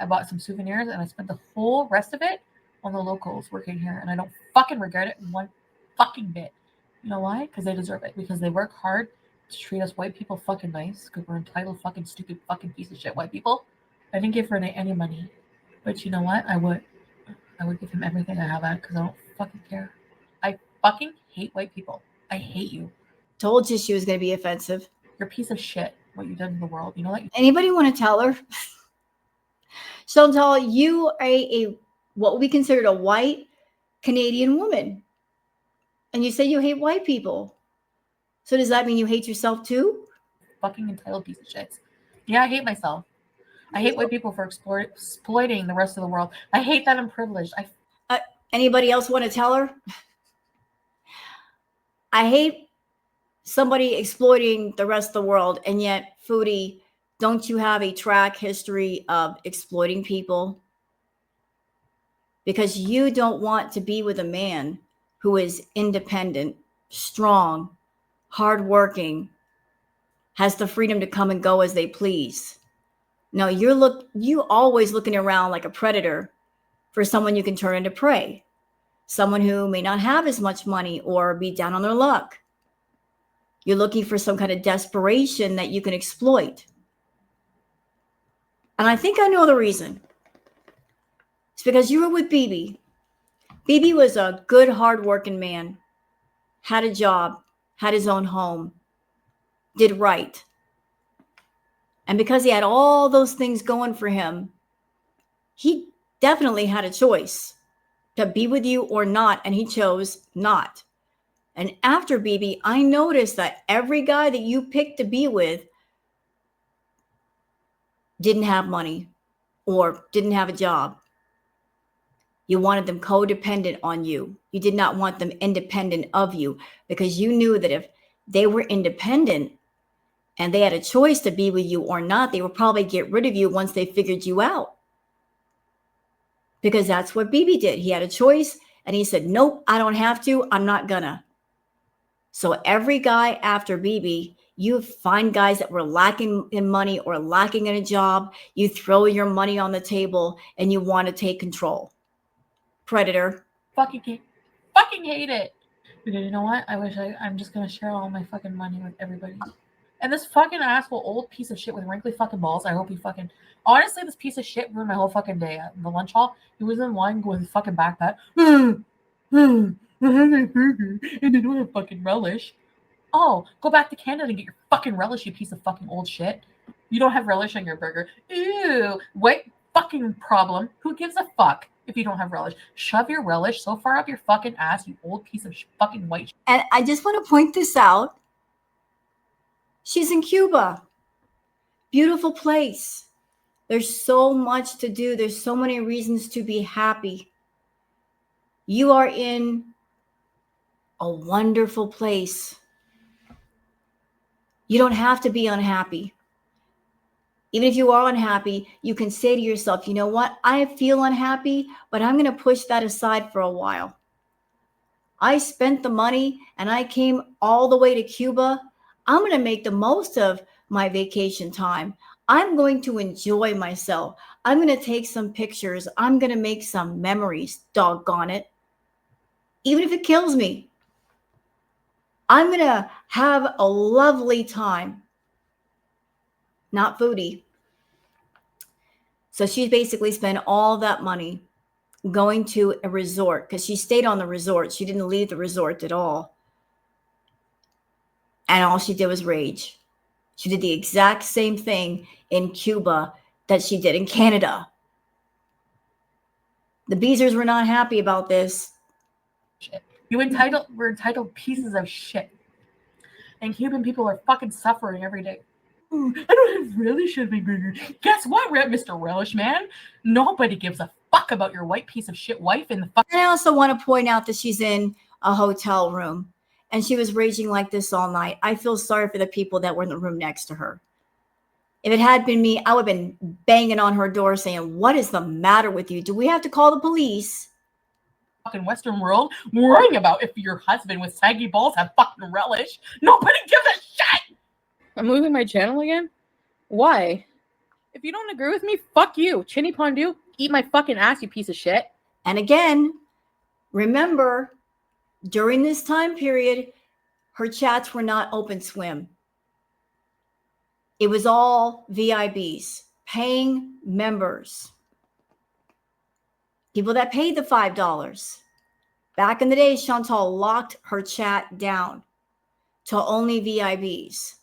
I bought some souvenirs and I spent the whole rest of it on the locals working here, and I don't fucking regret it one fucking bit. You know why? Because they deserve it. Because they work hard to treat us white people fucking nice. Because we're entitled fucking stupid fucking piece of shit white people. I didn't give Renee any money, but you know what? I would give him everything I have because I don't fucking care. I fucking hate white people. I hate you. Told you she was going to be offensive. You're a piece of shit. What you've done to the world. You know that? Anybody want to tell her? Chantal, you are a what we considered a white Canadian woman. And you say you hate white people. So does that mean you hate yourself too? Fucking entitled piece of shit. Yeah, I hate myself. I hate white people for exploiting the rest of the world. I hate that I'm privileged. Anybody else want to tell her? I hate somebody exploiting the rest of the world, and yet, Foodie, don't you have a track history of exploiting people? Because you don't want to be with a man who is independent, strong, hardworking, has the freedom to come and go as they please. No, you always looking around like a predator for someone you can turn into prey. Someone who may not have as much money or be down on their luck. You're looking for some kind of desperation that you can exploit. And I think I know the reason. It's because you were with BB. BB was a good, hardworking man, had a job, had his own home, did right. And because he had all those things going for him, he definitely had a choice to be with you or not, and he chose not. And after BB, I noticed that every guy that you picked to be with didn't have money or didn't have a job. You wanted them codependent on you. You did not want them independent of you because you knew that if they were independent and they had a choice to be with you or not, they would probably get rid of you once they figured you out. because that's what BB did. He had a choice and he said, nope, I don't have to. I'm not gonna. So every guy after BB, you find guys that were lacking in money or lacking in a job, you throw your money on the table and you want to take control. Predator. Fucking hate it. Because you know what? I'm just gonna share all my fucking money with everybody. And this fucking asshole old piece of shit with wrinkly fucking balls, I hope he fucking... Honestly, this piece of shit ruined my whole fucking day. At the lunch hall, he was in line with his fucking backpack. I have a burger and I don't have fucking relish. Oh, go back to Canada and get your fucking relish, you piece of fucking old shit. You don't have relish on your burger. Ew. What fucking problem? Who gives a fuck if you don't have relish? Shove your relish so far up your fucking ass, you old piece of fucking white shit. And I just want to point this out. She's in Cuba. Beautiful place. There's so much to do. There's so many reasons to be happy. You are in a wonderful place. You don't have to be unhappy. Even if you are unhappy, you can say to yourself, you know what? I feel unhappy, but I'm going to push that aside for a while. I spent the money and I came all the way to Cuba. I'm going to make the most of my vacation time. I'm going to enjoy myself. I'm going to take some pictures. I'm going to make some memories, doggone it. Even if it kills me, I'm going to have a lovely time. Not Foodie. So she basically spent all that money going to a resort because she stayed on the resort. She didn't leave the resort at all. And all she did was rage. She did the exact same thing in Cuba that she did in Canada. The Beezers were not happy about this. We're entitled pieces of shit. And Cuban people are fucking suffering every day. I don't have relish on my burger. Guess what, Mr. Relish Man? Nobody gives a fuck about your white piece of shit wife in the fuck. And I also want to point out that she's in a hotel room and she was raging like this all night. I feel sorry for the people that were in the room next to her. If it had been me, I would have been banging on her door saying, what is the matter with you? Do we have to call the police? Fucking Western world worrying about if your husband with saggy balls have fucking relish. Nobody gives a shit. I'm moving my channel again? Why? If you don't agree with me, fuck you. Chinny Pondu, eat my fucking ass, you piece of shit. And again, remember, during this time period, her chats were not open swim. It was all VIBs, paying members. People that paid the $5. Back in the day, Chantal locked her chat down to only VIBs.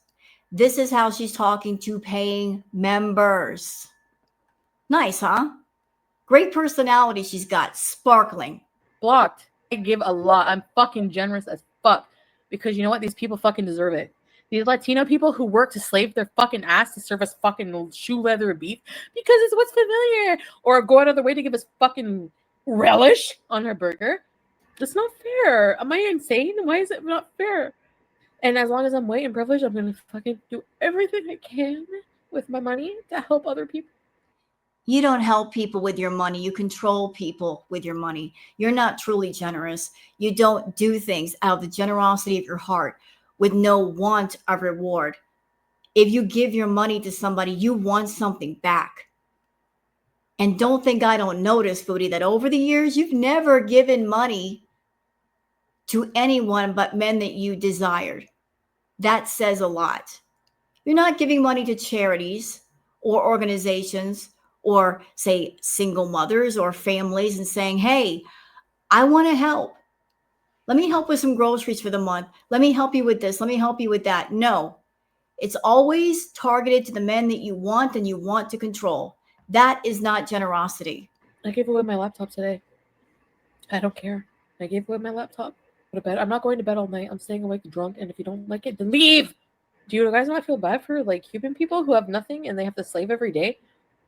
This is how she's talking to paying members. Nice, huh? Great personality she's got, sparkling. Blocked. I give a lot. I'm fucking generous as fuck. Because you know what? These people fucking deserve it. These Latino people who work to slave their fucking ass to serve us fucking shoe leather beef because it's what's familiar. Or go out of their way to give us fucking relish on our burger. That's not fair. Am I insane? Why is it not fair? And as long as I'm white and privileged, I'm going to fucking do everything I can with my money to help other people. You don't help people with your money. You control people with your money. You're not truly generous. You don't do things out of the generosity of your heart with no want of reward. If you give your money to somebody, you want something back. And don't think I don't notice, Foodie, that over the years, you've never given money to anyone but men that you desired. That says a lot. You're not giving money to charities or organizations or, say, single mothers or families and saying, hey, I want to help. Let me help with some groceries for the month. Let me help you with this. Let me help you with that. No, it's always targeted to the men that you want and you want to control. That is not generosity. I gave away my laptop today. I don't care. I gave away my laptop. Go to bed. I'm not going to bed all night. I'm staying awake drunk. And if you don't like it, then leave. Do you guys not feel bad for like Cuban people who have nothing and they have to slave every day?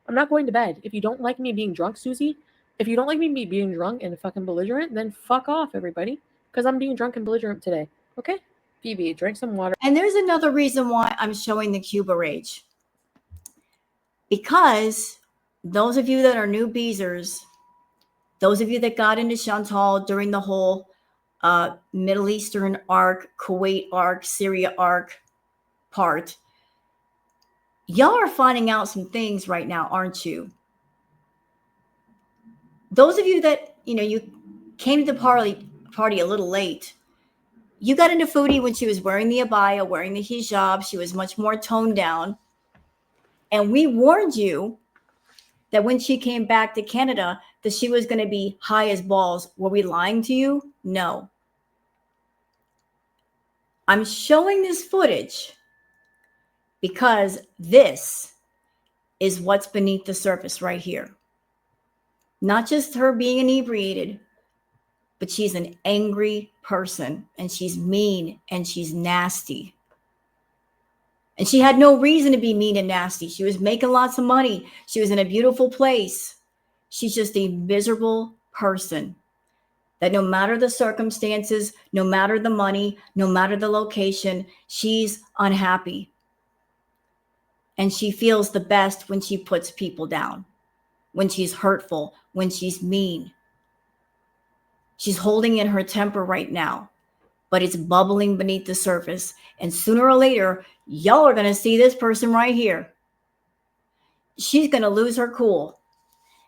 I'm not going to bed. If you don't like me being drunk, Susie, if you don't like me being drunk and fucking belligerent, then fuck off, everybody. Because I'm being drunk and belligerent today. Okay? Phoebe, drink some water. And there's another reason why I'm showing the Cuba rage. Because those of you that are new Beezers, Those of you that got into Chantal during the whole Middle Eastern arc, Kuwait arc, Syria arc part, y'all are finding out some things right now, aren't you? Those of you that, you came to the party a little late. You got into Foodie when she was wearing the abaya, wearing the hijab. She was much more toned down. And we warned you that when she came back to Canada, that she was going to be high as balls. Were we lying to you? No. I'm showing this footage because this is what's beneath the surface right here. Not just her being inebriated, but she's an angry person, and she's mean, and she's nasty. And she had no reason to be mean and nasty. She was making lots of money. She was in a beautiful place. She's just a miserable person that no matter the circumstances, no matter the money, no matter the location, she's unhappy. And she feels the best when she puts people down, when she's hurtful, when she's mean. She's holding in her temper right now, but it's bubbling beneath the surface. And sooner or later, y'all are going to see this person right here. She's going to lose her cool.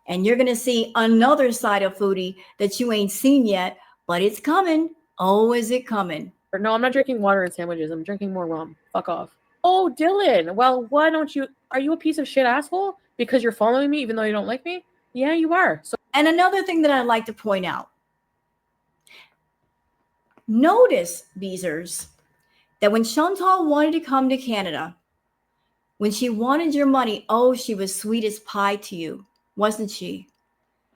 And you're going to see another side of Foodie that you ain't seen yet, but it's coming. Oh, is it coming? No, I'm not drinking water and sandwiches. I'm drinking more rum. Fuck off. Oh, Dylan. Well, why don't you? Are you a piece of shit asshole? Because you're following me even though you don't like me? Yeah, you are. So, and another thing that I'd like to point out. Notice, Beezers, that when Chantal wanted to come to Canada, when she wanted your money, oh, she was sweet as pie to you, wasn't she?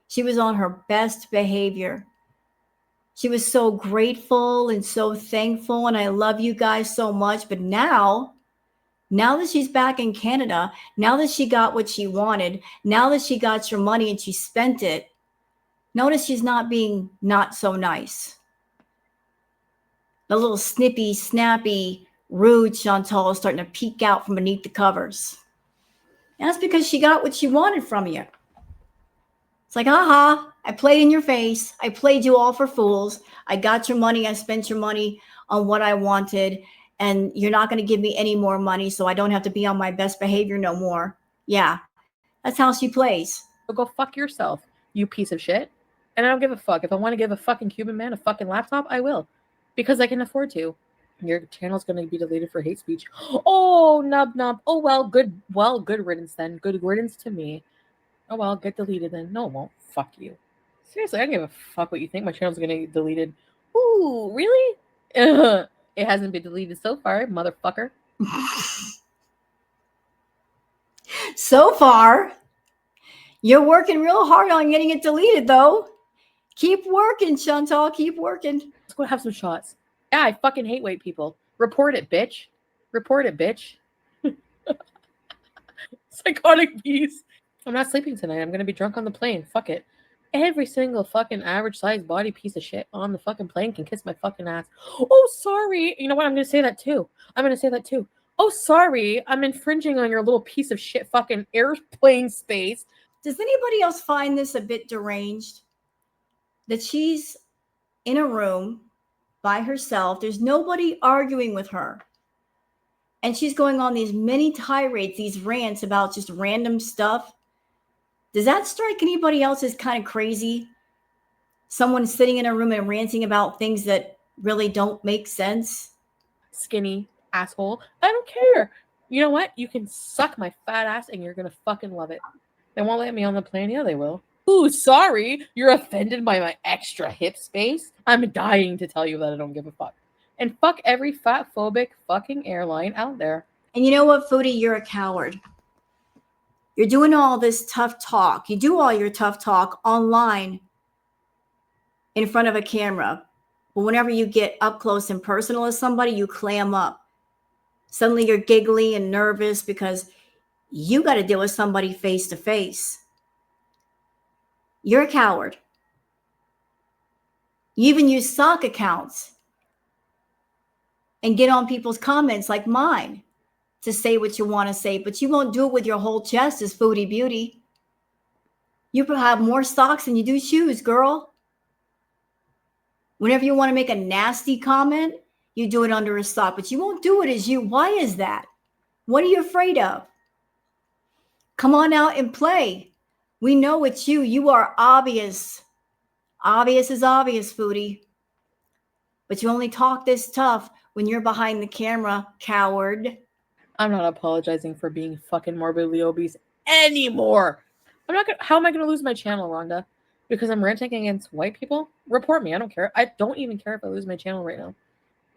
She was on her best behavior. She was so grateful and so thankful, and I love you guys so much. But now that she's back in Canada, now that she got what she wanted, now that she got your money and she spent it, notice she's not being not so nice. The little snippy, snappy, rude Chantal is starting to peek out from beneath the covers. And that's because she got what she wanted from you. It's like, aha, I played in your face. I played you all for fools. I got your money. I spent your money on what I wanted. And you're not going to give me any more money, so I don't have to be on my best behavior no more. Yeah, that's how she plays. go fuck yourself, you piece of shit. And I don't give a fuck. If I want to give a fucking Cuban man a fucking laptop, I will. Because I can afford to. Your channel's going to be deleted for hate speech. Oh, nub. Oh, well, good riddance then. Good riddance to me. Oh, well, get deleted then. No, it won't. Fuck you. Seriously, I don't give a fuck what you think. My channel's going to get deleted. Ooh, really? It hasn't been deleted so far, motherfucker. So far, you're working real hard on getting it deleted, though. Keep working, Chantal. Keep working. Let's go have some shots. Yeah, I fucking hate white people. Report it, bitch. Report it, bitch. Psychotic bees. I'm not sleeping tonight. I'm going to be drunk on the plane. Fuck it. Every single fucking average sized body piece of shit on the fucking plane can kiss my fucking ass. Oh, sorry. You know what? I'm going to say that too. Oh, sorry. I'm infringing on your little piece of shit fucking airplane space. Does anybody else find this a bit deranged? That she's in a room by herself. There's nobody arguing with her. And she's going on these many tirades, these rants about just random stuff. Does that strike anybody else as kind of crazy? Someone sitting in a room and ranting about things that really don't make sense? Skinny asshole. I don't care. You know what? You can suck my fat ass and you're going to fucking love it. They won't let me on the plane. Yeah, they will. Ooh, sorry. You're offended by my extra hip space? I'm dying to tell you that I don't give a fuck. And fuck every fat phobic fucking airline out there. And you know what, Foodie? You're a coward. You're doing all this tough talk. You do all your tough talk online in front of a camera. But whenever you get up close and personal with somebody, you clam up. Suddenly you're giggly and nervous because you got to deal with somebody face to face. You're a coward. You even use sock accounts and get on people's comments like mine to say what you want to say, but you won't do it with your whole chest as Foodie Beauty. You have more socks than you do shoes, girl. Whenever you want to make a nasty comment, you do it under a sock, but you won't do it as you. Why is that? What are you afraid of? Come on out and play. We know it's you. You are obvious. Obvious is obvious, Foodie. But you only talk this tough when you're behind the camera, coward. I'm not apologizing for being fucking morbidly obese anymore. How am I gonna lose my channel, Rhonda? Because I'm ranting against white people? Report me. I don't care. I don't even care if I lose my channel right now.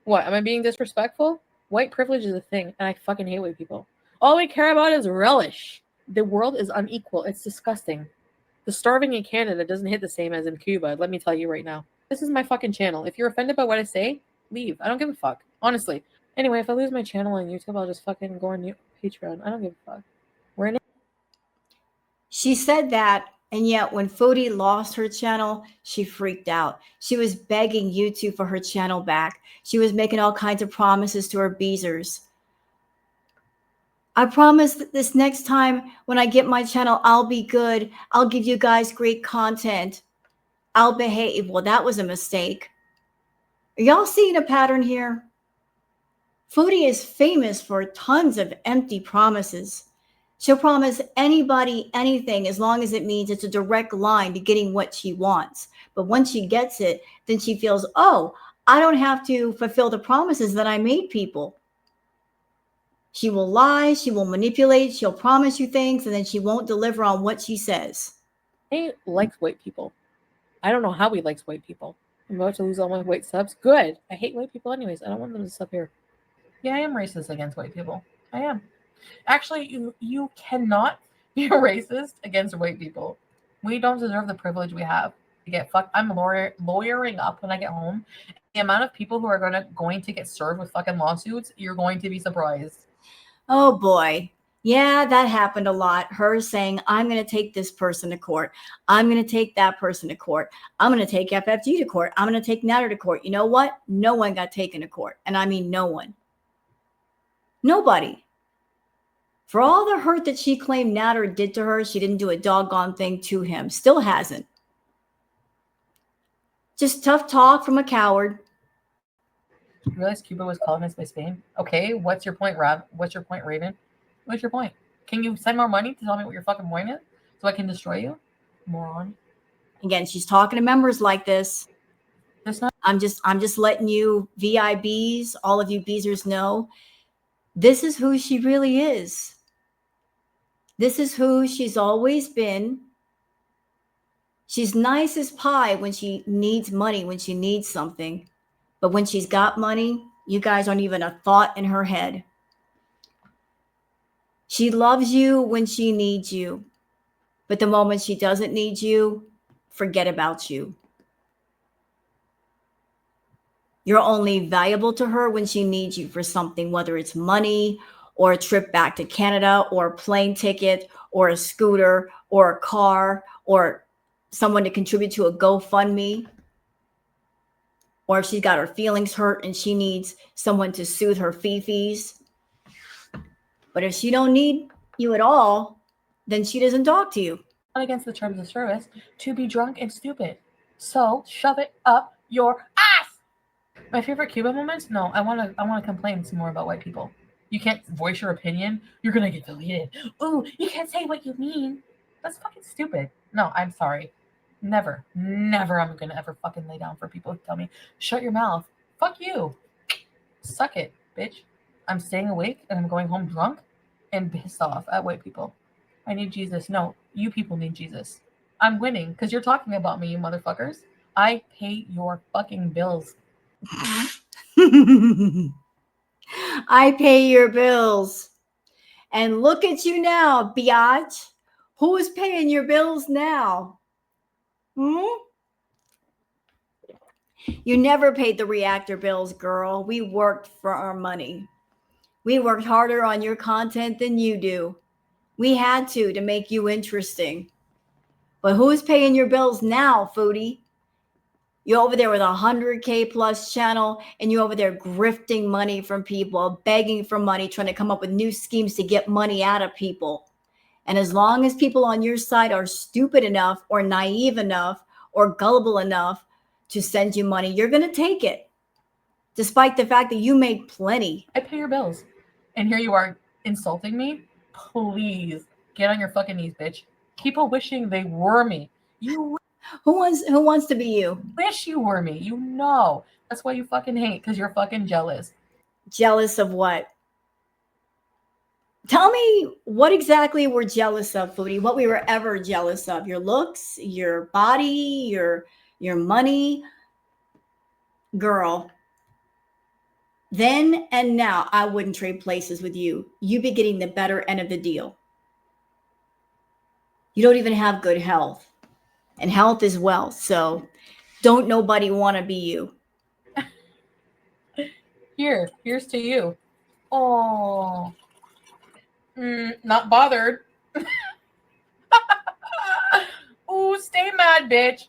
What? Am I being disrespectful? White privilege is a thing, and I fucking hate white people. All we care about is relish. The world is unequal. It's disgusting. The starving in Canada doesn't hit the same as in Cuba. Let me tell you right now. This is my fucking channel. If you're offended by what I say, leave. I don't give a fuck. Honestly. Anyway, if I lose my channel on YouTube, I'll just fucking go on Patreon. I don't give a fuck. We're in it. She said that, and yet when Foodie lost her channel, she freaked out. She was begging YouTube for her channel back. She was making all kinds of promises to her beezers. I promise that this next time when I get my channel, I'll be good. I'll give you guys great content. I'll behave. Well, that was a mistake. Are y'all seeing a pattern here? Foodie is famous for tons of empty promises. She'll promise anybody anything as long as it means it's a direct line to getting what she wants. But once she gets it, then she feels, oh, I don't have to fulfill the promises that I made people. She will lie, she will manipulate, she'll promise you things, and then she won't deliver on what she says. He likes white people. I don't know how he likes white people. I'm about to lose all my white subs. Good. I hate white people anyways. I don't want them to sub here. Yeah, I am racist against white people. I am. Actually, you cannot be racist against white people. We don't deserve the privilege we have to get fucked. I'm lawyering up when I get home. The amount of people who are going to get served with fucking lawsuits, you're going to be surprised. Oh boy. Yeah, that happened a lot. Her saying, I'm going to take this person to court. I'm going to take that person to court. I'm going to take FFG to court. I'm going to take Natter to court. You know what? No one got taken to court. And I mean no one. Nobody. For all the hurt that she claimed Natter did to her, she didn't do a doggone thing to him. Still hasn't. Just tough talk from a coward. You realize Cuba was colonized by Spain? Okay, what's your point, Rob? What's your point, Raven? What's your point? Can you send more money to tell me what your fucking point is so I can destroy you? Moron. Again, she's talking to members like this. Not- I'm just letting you VIBs, all of you beezers know, this is who she really is. This is who she's always been. She's nice as pie when she needs money, when she needs something. But when she's got money, you guys aren't even a thought in her head. She loves you when she needs you. But the moment she doesn't need you, forget about you. You're only valuable to her when she needs you for something, whether it's money or a trip back to Canada or a plane ticket or a scooter or a car or someone to contribute to a GoFundMe. Or if she's got her feelings hurt and she needs someone to soothe her fifis. But if she don't need you at all, then she doesn't talk to you. Not against the terms of service to be drunk and stupid. So shove it up your ass. My favorite Cuba moments? No, I want to complain some more about white people. You can't voice your opinion. You're gonna get deleted. Ooh, you can't say what you mean. That's fucking stupid. No, I'm sorry. Never I'm gonna ever fucking lay down for people who tell me, shut your mouth. Fuck you. Suck it, bitch. I'm staying awake and I'm going home drunk and pissed off at white people. I need Jesus. No, you people need Jesus. I'm winning because you're talking about me, you motherfuckers. I pay your fucking bills. I pay your bills. And look at you now, biatch. Who is paying your bills now? You never paid the reactor bills, girl. We worked for our money. We worked harder on your content than you do. We had to make you interesting. But who's paying your bills now, Foodie? You're over there with 100K plus channel and you're over there grifting money from people, begging for money, trying to come up with new schemes to get money out of people. And as long as people on your side are stupid enough or naive enough or gullible enough to send you money, you're going to take it, despite the fact that you make plenty. I pay your bills. And here you are insulting me? Please get on your fucking knees, bitch. People wishing they were me. You Who wants to be you? wish you were me. You know. That's why you fucking hate, because you're fucking jealous. Jealous of what? Tell me what exactly we're jealous of, Foodie. What we were ever jealous of? Your looks, your body, your money, girl. Then and now, I wouldn't trade places with you. You be getting the better end of the deal. You don't even have good health, and health is wealth. So, don't nobody want to be you. Here's to you. Oh, not bothered. Ooh, stay mad, bitch.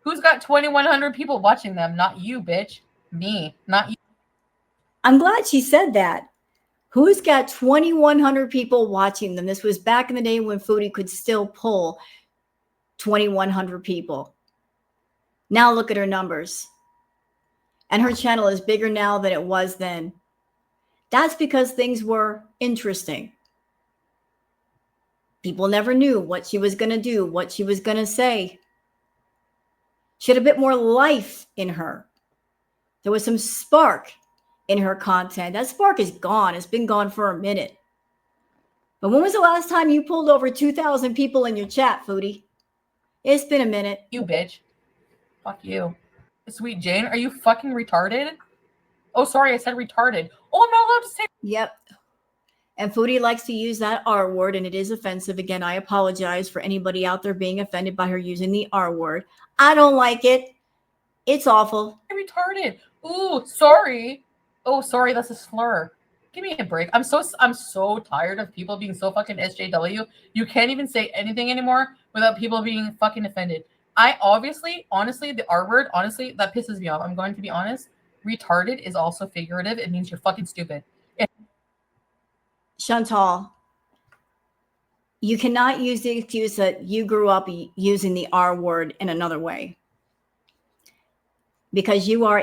Who's got 2,100 people watching them? Not you, bitch. Me, not you. I'm glad she said that. Who's got 2,100 people watching them? This was back in the day when Foodie could still pull 2,100 people. Now look at her numbers. And her channel is bigger now than it was then. That's because things were interesting. People never knew what she was going to do, what she was going to say. She had a bit more life in her. There was some spark in her content. That spark is gone. It's been gone for a minute. But when was the last time you pulled over 2,000 people in your chat, Foodie? It's been a minute. You, bitch. Fuck you. Sweet Jane, are you fucking retarded? Oh, sorry, I said retarded. Oh, I'm not allowed to say. Yep. And Foodie likes to use that R word, and it is offensive. Again, I apologize for anybody out there being offended by her using the R word. I don't like it. It's awful. Retarded. Ooh, sorry. Oh, sorry, that's a slur. Give me a break. I'm so tired of people being so fucking SJW. You can't even say anything anymore without people being fucking offended. I honestly, the R word, honestly, that pisses me off. I'm going to be honest. Retarded is also figurative. It means you're fucking stupid. Chantal, you cannot use the excuse that you grew up using the R word in another way. Because you were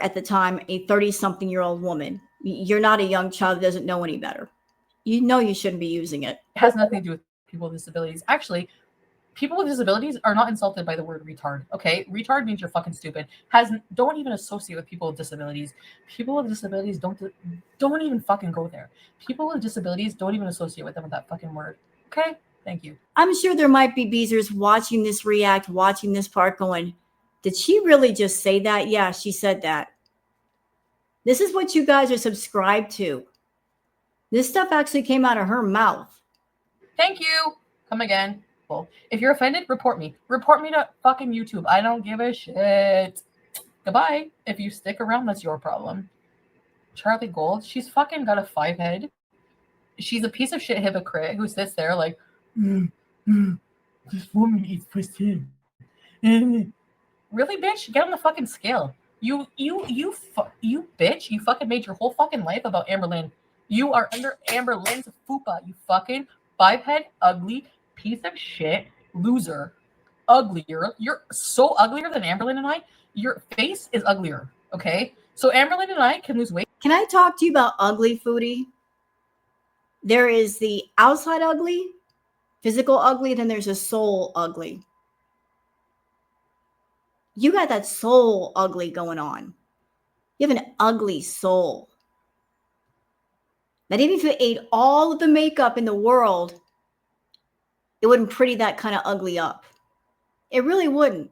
at the time a 30-something-year-old woman. You're not a young child that doesn't know any better. You know you shouldn't be using it. It has nothing to do with people with disabilities. Actually, people with disabilities are not insulted by the word retard. Okay, retard means you're fucking stupid. Don't even associate with people with disabilities. People with disabilities don't even fucking go there. People with disabilities don't even associate with them with that fucking word. Okay, thank you. I'm sure there might be beezers watching this react, watching this part, going, "Did she really just say that? Yeah, she said that." This is what you guys are subscribed to. This stuff actually came out of her mouth. Thank you. Come again. If you're offended, report me. Report me to fucking YouTube. I don't give a shit. Goodbye. If you stick around, that's your problem. Charlie Gold, she's fucking got a 5 head. She's a piece of shit hypocrite who sits there like, this woman eats pussy. Really, bitch? Get on the fucking scale. You bitch. You fucking made your whole fucking life about Amber Lynn. You are under Amber Lynn's fupa. You fucking 5 head, ugly piece of shit loser. Uglier. You're so uglier than Amber Lynn and I. Your face is uglier. Okay? So Amber Lynn and I can lose weight. Can I talk to you about ugly, Foodie? There is the outside ugly, physical ugly, then there's a soul ugly. You got that soul ugly going on. You have an ugly soul. That even if you ate all of the makeup in the world, it wouldn't pretty that kind of ugly up. It really wouldn't.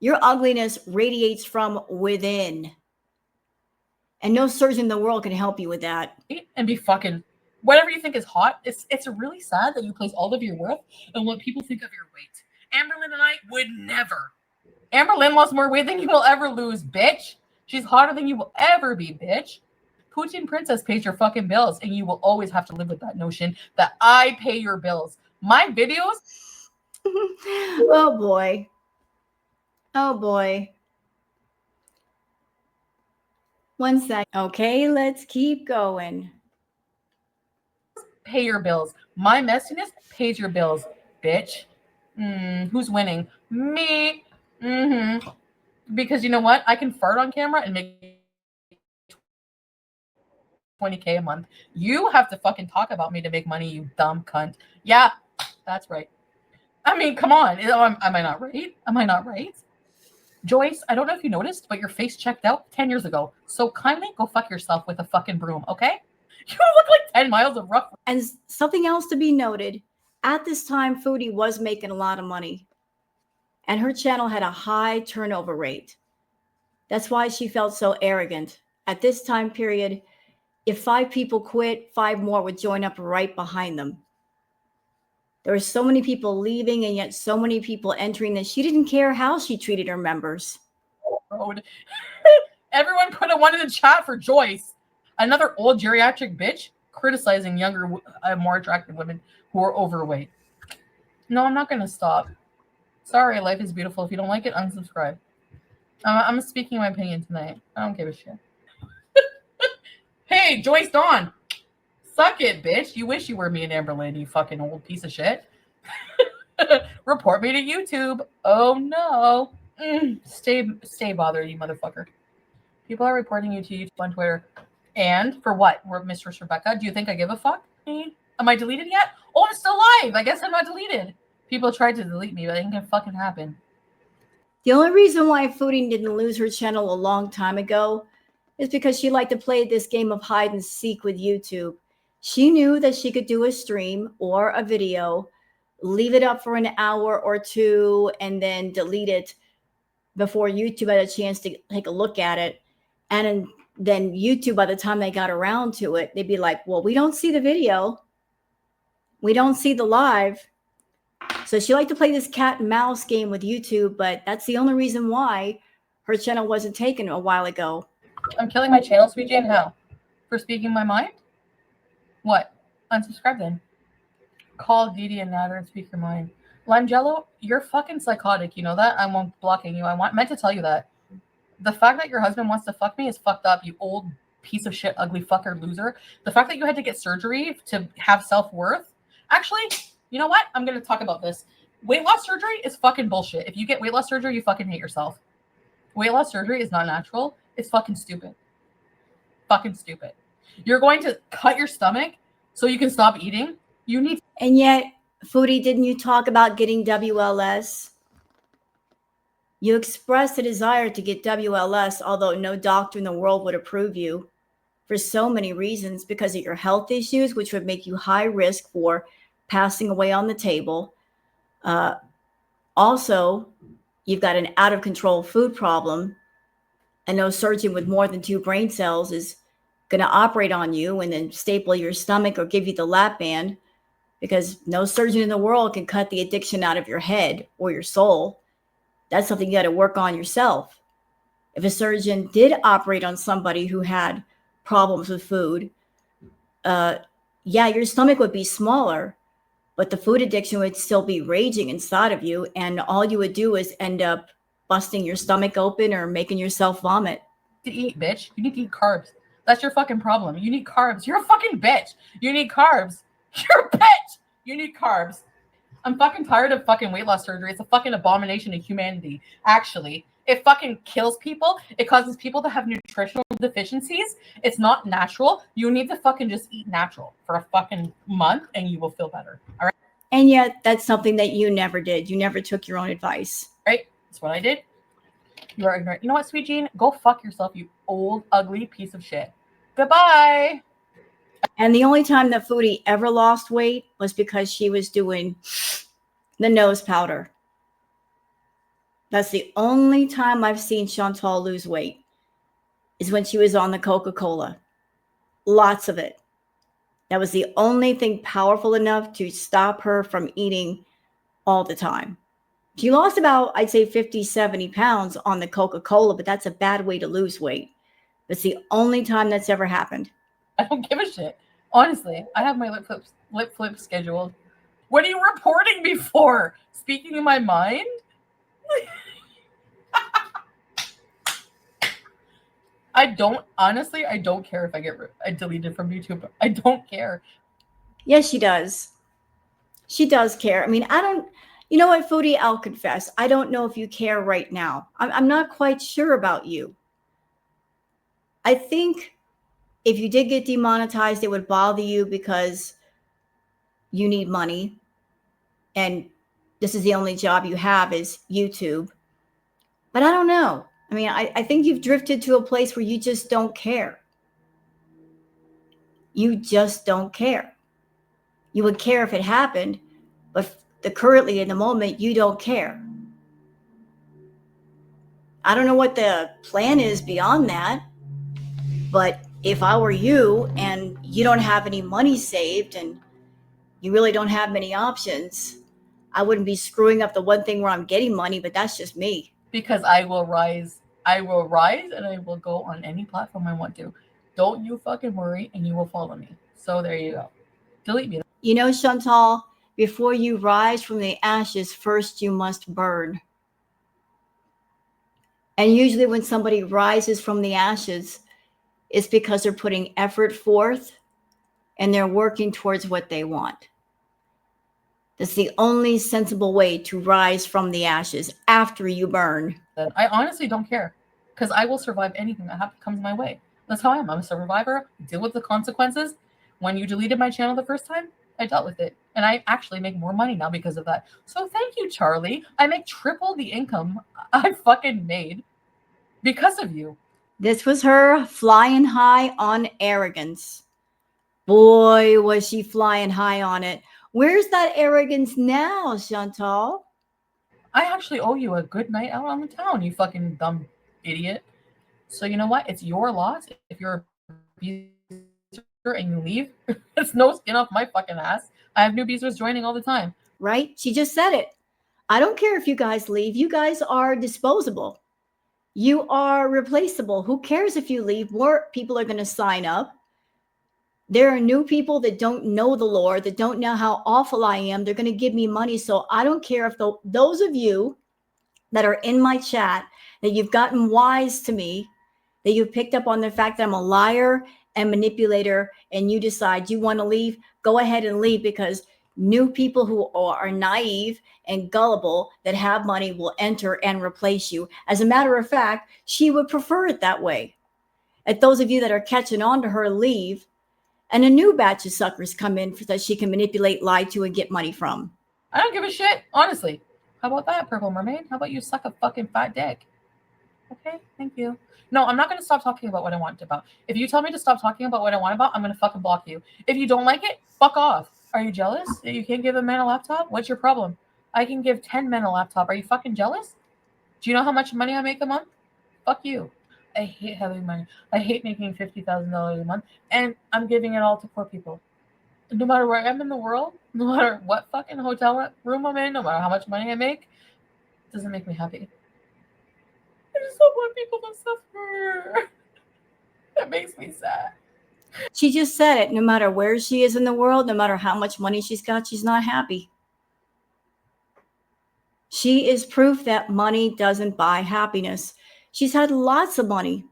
Your ugliness radiates from within. And no surgeon in the world can help you with that. And be fucking whatever you think is hot. It's really sad that you place all of your worth on what people think of your weight. Amber Lynn and I would never. Amber Lynn lost more weight than you will ever lose, bitch. She's hotter than you will ever be, bitch. Putin Princess pays your fucking bills, and you will always have to live with that notion that I pay your bills. My videos. Oh boy. Oh boy. One sec. Okay, let's keep going. pay your bills. My messiness pays your bills, bitch. Who's winning? Me. Because you know what? I can fart on camera and make 20K a month. You have to fucking talk about me to make money, you dumb cunt. Yeah, that's right. I mean, come on. Am I not right? Am I not right? Joyce, I don't know if you noticed, but your face checked out 10 years ago. So kindly go fuck yourself with a fucking broom, okay? You look like 10 miles of rough. And something else to be noted, at this time, Foodie was making a lot of money. And her channel had a high turnover rate. That's why she felt so arrogant. At this time period, if 5 people quit, 5 more would join up right behind them. There were so many people leaving and yet so many people entering that she didn't care how she treated her members. Road. Everyone put a 1 in the chat for Joyce. Another old geriatric bitch criticizing younger, more attractive women who are overweight. No, I'm not going to stop. Sorry, life is beautiful. If you don't like it, unsubscribe. I'm speaking my opinion tonight. I don't give a shit. Hey, Joyce Dawn. Suck it, bitch. You wish you were me and Amberlynn, you fucking old piece of shit. Report me to YouTube. Oh, no. Stay bothered, you motherfucker. People are reporting you to YouTube on Twitter. And for what? Mistress Rebecca, do you think I give a fuck? Am I deleted yet? Oh, I'm still live. I guess I'm not deleted. People tried to delete me, but it ain't gonna fucking happen. The only reason why Foodie didn't lose her channel a long time ago is because she liked to play this game of hide and seek with YouTube. She knew that she could do a stream or a video, leave it up for an hour or 2, and then delete it before YouTube had a chance to take a look at it. And then YouTube, by the time they got around to it, they'd be like, well, we don't see the video. We don't see the live. So she liked to play this cat and mouse game with YouTube, but that's the only reason why her channel wasn't taken a while ago. I'm killing my channel, Sweet Jane. How? For speaking my mind? What? Unsubscribe then. Call Didi and Natter and speak your mind. Langelo, you're fucking psychotic. You know that? I'm blocking you. Meant to tell you that. The fact that your husband wants to fuck me is fucked up, you old piece of shit, ugly fucker loser. The fact that you had to get surgery to have self-worth. Actually, you know what? I'm going to talk about this. Weight loss surgery is fucking bullshit. If you get weight loss surgery, you fucking hate yourself. Weight loss surgery is not natural. It's fucking stupid. Fucking stupid. You're going to cut your stomach so you can stop eating? You need. And yet, Foodie, didn't you talk about getting WLS? You expressed a desire to get WLS, although no doctor in the world would approve you for so many reasons, because of your health issues, which would make you high risk for passing away on the table. Also, you've got an out of control food problem, and no surgeon with more than 2 brain cells is going to operate on you and then staple your stomach or give you the lap band, because no surgeon in the world can cut the addiction out of your head or your soul. That's something you got to work on yourself. If a surgeon did operate on somebody who had problems with food, yeah, your stomach would be smaller, but the food addiction would still be raging inside of you. And all you would do is end up busting your stomach open or making yourself vomit. To eat, bitch. You need to eat carbs. That's your fucking problem. You need carbs. You're a fucking bitch. You need carbs. You're a bitch. You need carbs. I'm fucking tired of fucking weight loss surgery. It's a fucking abomination to humanity. Actually, it fucking kills people. It causes people to have nutritional deficiencies. It's not natural. You need to fucking just eat natural for a fucking month and you will feel better. All right. And yet that's something that you never did. You never took your own advice. Right? That's what I did. You are ignorant. You know what, Sweet Jean? Go fuck yourself, you old, ugly piece of shit. Goodbye. And the only time that Foodie ever lost weight was because she was doing the nose powder. That's the only time I've seen Chantal lose weight, is when she was on the Coca-Cola. Lots of it. That was the only thing powerful enough to stop her from eating all the time. She lost about, I'd say, 50, 70 pounds on the Coca-Cola, but that's a bad way to lose weight. That's the only time that's ever happened. I don't give a shit. Honestly, I have my lip flip scheduled. What are you reporting me for? Speaking in my mind? I don't care if I get deleted from YouTube. I don't care. Yes, she does. She does care. I mean, I don't, you know what, Foodie, I'll confess. I don't know if you care right now. I'm not quite sure about you. I think if you did get demonetized, it would bother you because you need money. And this is the only job you have is YouTube. But I don't know. I mean, I think you've drifted to a place where you just don't care. You just don't care. You would care if it happened, but currently in the moment, you don't care. I don't know what the plan is beyond that, but if I were you and you don't have any money saved and you really don't have many options, I wouldn't be screwing up the one thing where I'm getting money, but that's just me. Because I will rise and I will go on any platform I want to. Don't you fucking worry, and you will follow me. So there you go. Delete me. You know, Chantal, before you rise from the ashes, first you must burn. And usually when somebody rises from the ashes, it's because they're putting effort forth and they're working towards what they want. That's the only sensible way to rise from the ashes after you burn. I honestly don't care because I will survive anything that comes my way. That's how I am. I'm a survivor. Deal with the consequences. When you deleted my channel the first time, I dealt with it. And I actually make more money now because of that. So thank you, Charlie. I make triple the income I fucking made because of you. This was her flying high on arrogance. Boy, was she flying high on it. Where's that arrogance now, Chantal? I actually owe you a good night out on the town, you fucking dumb idiot. So you know what? It's your loss if you're a abuser and you leave. It's no skin off my fucking ass. I have new abusers joining all the time. Right? She just said it. I don't care if you guys leave. You guys are disposable. You are replaceable. Who cares if you leave? More people are going to sign up. There are new people that don't know the Lord, that don't know how awful I am. They're going to give me money. So I don't care if those of you that are in my chat, that you've gotten wise to me, that you've picked up on the fact that I'm a liar and manipulator, and you decide you want to leave, go ahead and leave, because new people who are naive and gullible that have money will enter and replace you. As a matter of fact, she would prefer it that way. And those of you that are catching on to her, leave, and a new batch of suckers come in that she can manipulate, lie to, and get money from. I don't give a shit, honestly. How about that, Purple Mermaid? How about you suck a fucking fat dick? Okay, thank you. No, I'm not going to stop talking about what I want about. If you tell me to stop talking about what I want about, I'm going to fucking block you. If you don't like it, fuck off. Are you jealous that you can't give a man a laptop? What's your problem? I can give 10 men a laptop. Are you fucking jealous? Do you know how much money I make a month? Fuck you. I hate having money. I hate making $50,000 a month, and I'm giving it all to poor people. No matter where I am in the world, no matter what fucking hotel room I'm in, no matter how much money I make, it doesn't make me happy. I just don't want people to suffer. That makes me sad. She just said it. No matter where she is in the world, no matter how much money she's got, she's not happy. She is proof that money doesn't buy happiness. She's had lots of money.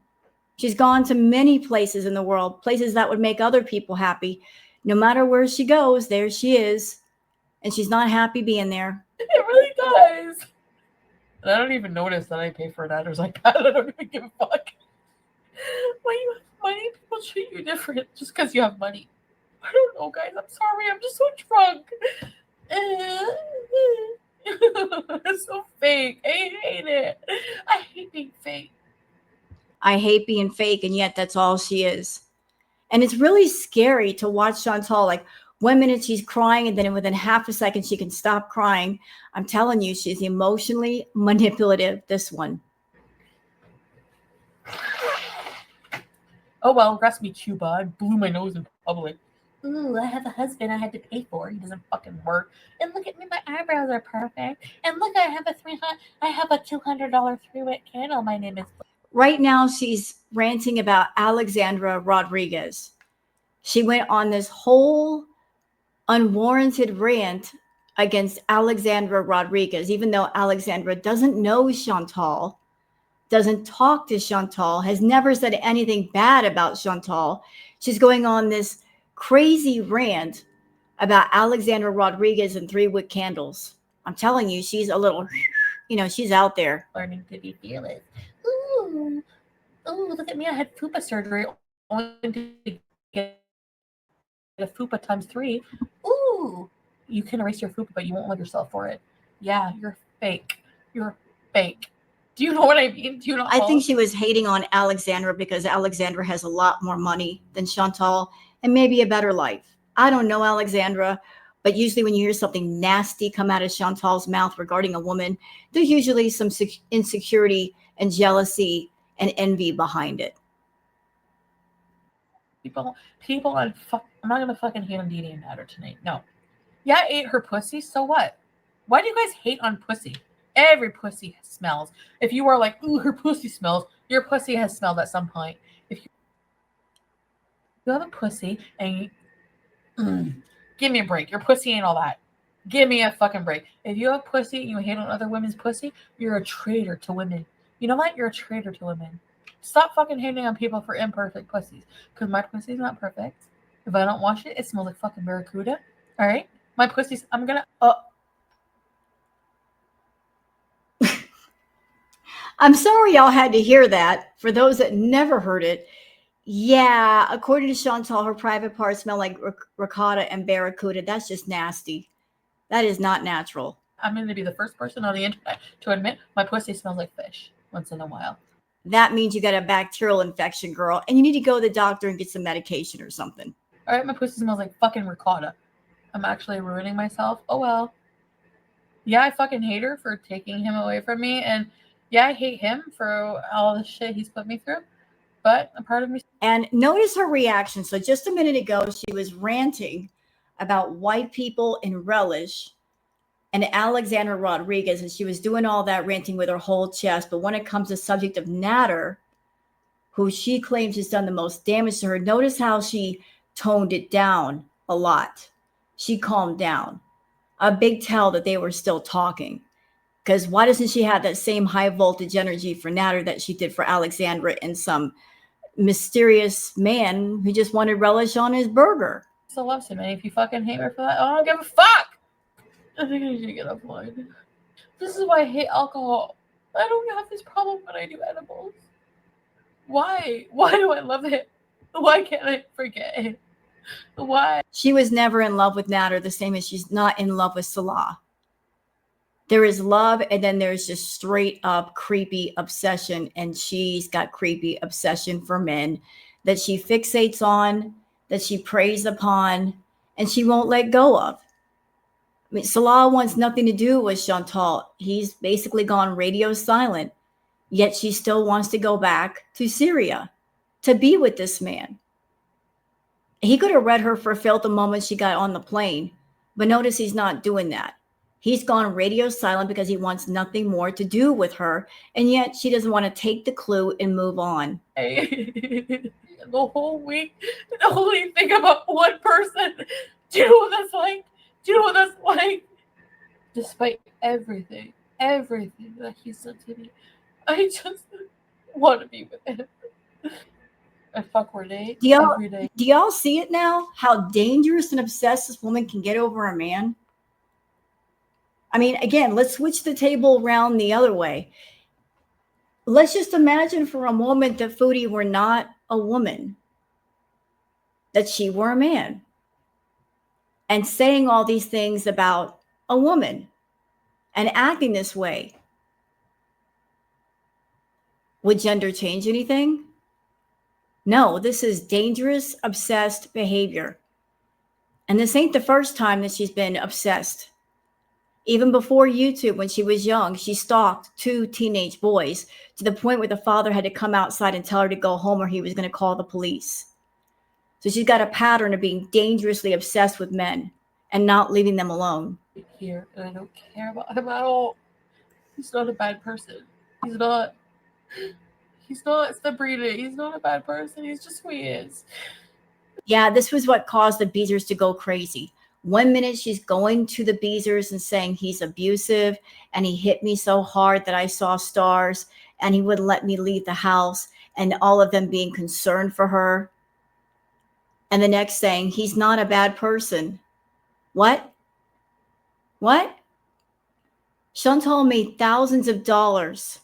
She's gone to many places in the world, places that would make other people happy. No matter where she goes, there she is. And she's not happy being there. It really does. And I don't even notice that I pay for an address like that. I don't even give a fuck. When you have money, people treat you different just because you have money. I don't know, guys. I'm sorry. I'm just so drunk. It's so fake. I hate it. I hate being fake. I hate being fake, and yet that's all she is. And it's really scary to watch Chantal. Like, 1 minute she's crying, and then within half a second she can stop crying. I'm telling you, she's emotionally manipulative, this one. Oh, well, rest me, Cuba. I blew my nose in public. Ooh, I have a husband I had to pay for. He doesn't fucking work. And look at me, my eyebrows are perfect. And look, I have a $200 3-wick candle. My name is. Right now, she's ranting about Alexandra Rodriguez. She went on this whole unwarranted rant against Alexandra Rodriguez, even though Alexandra doesn't know Chantal, doesn't talk to Chantal, has never said anything bad about Chantal. She's going on this crazy rant about Alexandra Rodriguez and 3 Wick Candles. I'm telling you, she's a little, she's out there. Learning to be fearless. Ooh, look at me. I had FUPA surgery only to get a FUPA times 3. Ooh, you can erase your FUPA, but you won't love yourself for it. Yeah, you're fake. You're fake. Do you know what I mean? Do you know? I think she was hating on Alexandra because Alexandra has a lot more money than Chantal and maybe a better life. I don't know Alexandra, but usually when you hear something nasty come out of Chantal's mouth regarding a woman, there's usually some insecurity and jealousy and envy behind it. People on I'm not gonna fucking hate on Dee Dee and Natter tonight. No. Yeah, I ate her pussy, so what? Why do you guys hate on pussy? Every pussy smells. If you are like, ooh, her pussy smells, your pussy has smelled at some point. If you have a pussy and give me a break. Your pussy ain't all that. Give me a fucking break. If you have pussy and you hate on other women's pussy, you're a traitor to women. You know what? You're a traitor to women. Stop fucking hating on people for imperfect pussies. Because my pussy's not perfect. If I don't wash it, it smells like fucking barracuda. All right? My pussy's, I'm gonna... I'm sorry y'all had to hear that. For those that never heard it, yeah, according to Chantal, her private parts smell like ricotta and barracuda. That's just nasty. That is not natural. I'm going to be the first person on the internet to admit my pussy smells like fish once in a while. That means you got a bacterial infection, girl, and you need to go to the doctor and get some medication or something. All right, my pussy smells like fucking ricotta. I'm actually ruining myself. Oh, well. Yeah, I fucking hate her for taking him away from me, and yeah, I hate him for all the shit he's put me through, but a part of me... And notice her reaction. So just a minute ago, she was ranting about white people in relish and Alexandra Rodriguez, and she was doing all that ranting with her whole chest. But when it comes to the subject of Natter, who she claims has done the most damage to her, notice how she toned it down a lot. She calmed down. A big tell that they were still talking. Because why doesn't she have that same high voltage energy for Natter that she did for Alexandra and some mysterious man who just wanted relish on his burger? Still loves him, and if you fucking hate her for that, I don't give a fuck. I think I need to get offline. This is why I hate alcohol. I don't have this problem when I do edibles. Why? Why do I love it? Why can't I forget it? Why? She was never in love with Natter, the same as she's not in love with Salah. There is love, and then there's just straight up creepy obsession, and she's got creepy obsession for men that she fixates on, that she preys upon, and she won't let go of. I mean, Salah wants nothing to do with Chantal. He's basically gone radio silent, yet she still wants to go back to Syria to be with this man. He could have read her for filth the moment she got on the plane, but notice he's not doing that. He's gone radio silent because he wants nothing more to do with her, and yet she doesn't want to take the clue and move on. The whole week, the only thing about one person. Do you know what that's like? Do you know what that's like? Despite everything that he said to me, I just want to be with him. I fuck her day every day. Do y'all see it now? How dangerous and obsessed this woman can get over a man? I mean, again, let's switch the table around the other way. Let's just imagine for a moment that Foodie were not a woman, that she were a man, and saying all these things about a woman and acting this way. Would gender change anything? No, this is dangerous, obsessed behavior. And this ain't the first time that she's been obsessed. Even before YouTube, when she was young, she stalked 2 teenage boys to the point where the father had to come outside and tell her to go home or he was going to call the police. So she's got a pattern of being dangerously obsessed with men and not leaving them alone. Here, and I don't care about him at all. He's not a bad person. He's not. He's not Sabrina. He's not a bad person. He's just who he is. Yeah, this was what caused the Beezers to go crazy. One minute she's going to the Beezers and saying he's abusive and he hit me so hard that I saw stars and he wouldn't let me leave the house, and all of them being concerned for her. And the next saying he's not a bad person. What? What? Chantal made thousands of dollars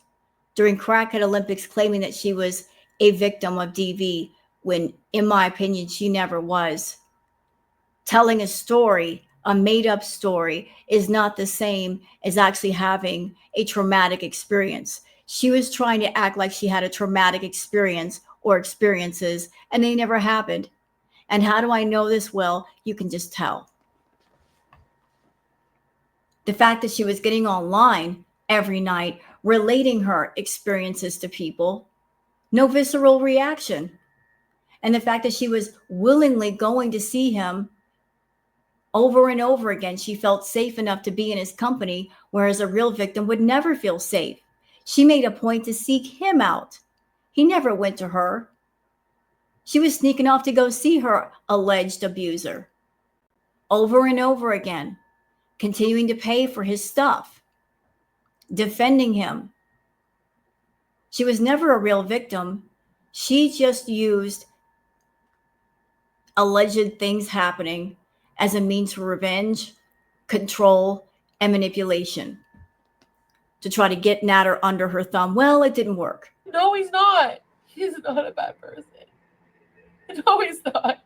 during Crackhead Olympics claiming that she was a victim of DV when, in my opinion, she never was. Telling a story, a made-up story, is not the same as actually having a traumatic experience. She was trying to act like she had a traumatic experience or experiences, and they never happened. And how do I know this? Well, you can just tell. The fact that she was getting online every night, relating her experiences to people, no visceral reaction. And the fact that she was willingly going to see him over and over again, she felt safe enough to be in his company, whereas a real victim would never feel safe. She made a point to seek him out. He never went to her. She was sneaking off to go see her alleged abuser over and over again, continuing to pay for his stuff, defending him. She was never a real victim. She just used alleged things happening as a means for revenge, control, and manipulation to try to get Natter under her thumb. Well, it didn't work. No, he's not. He's not a bad person. No, he's not.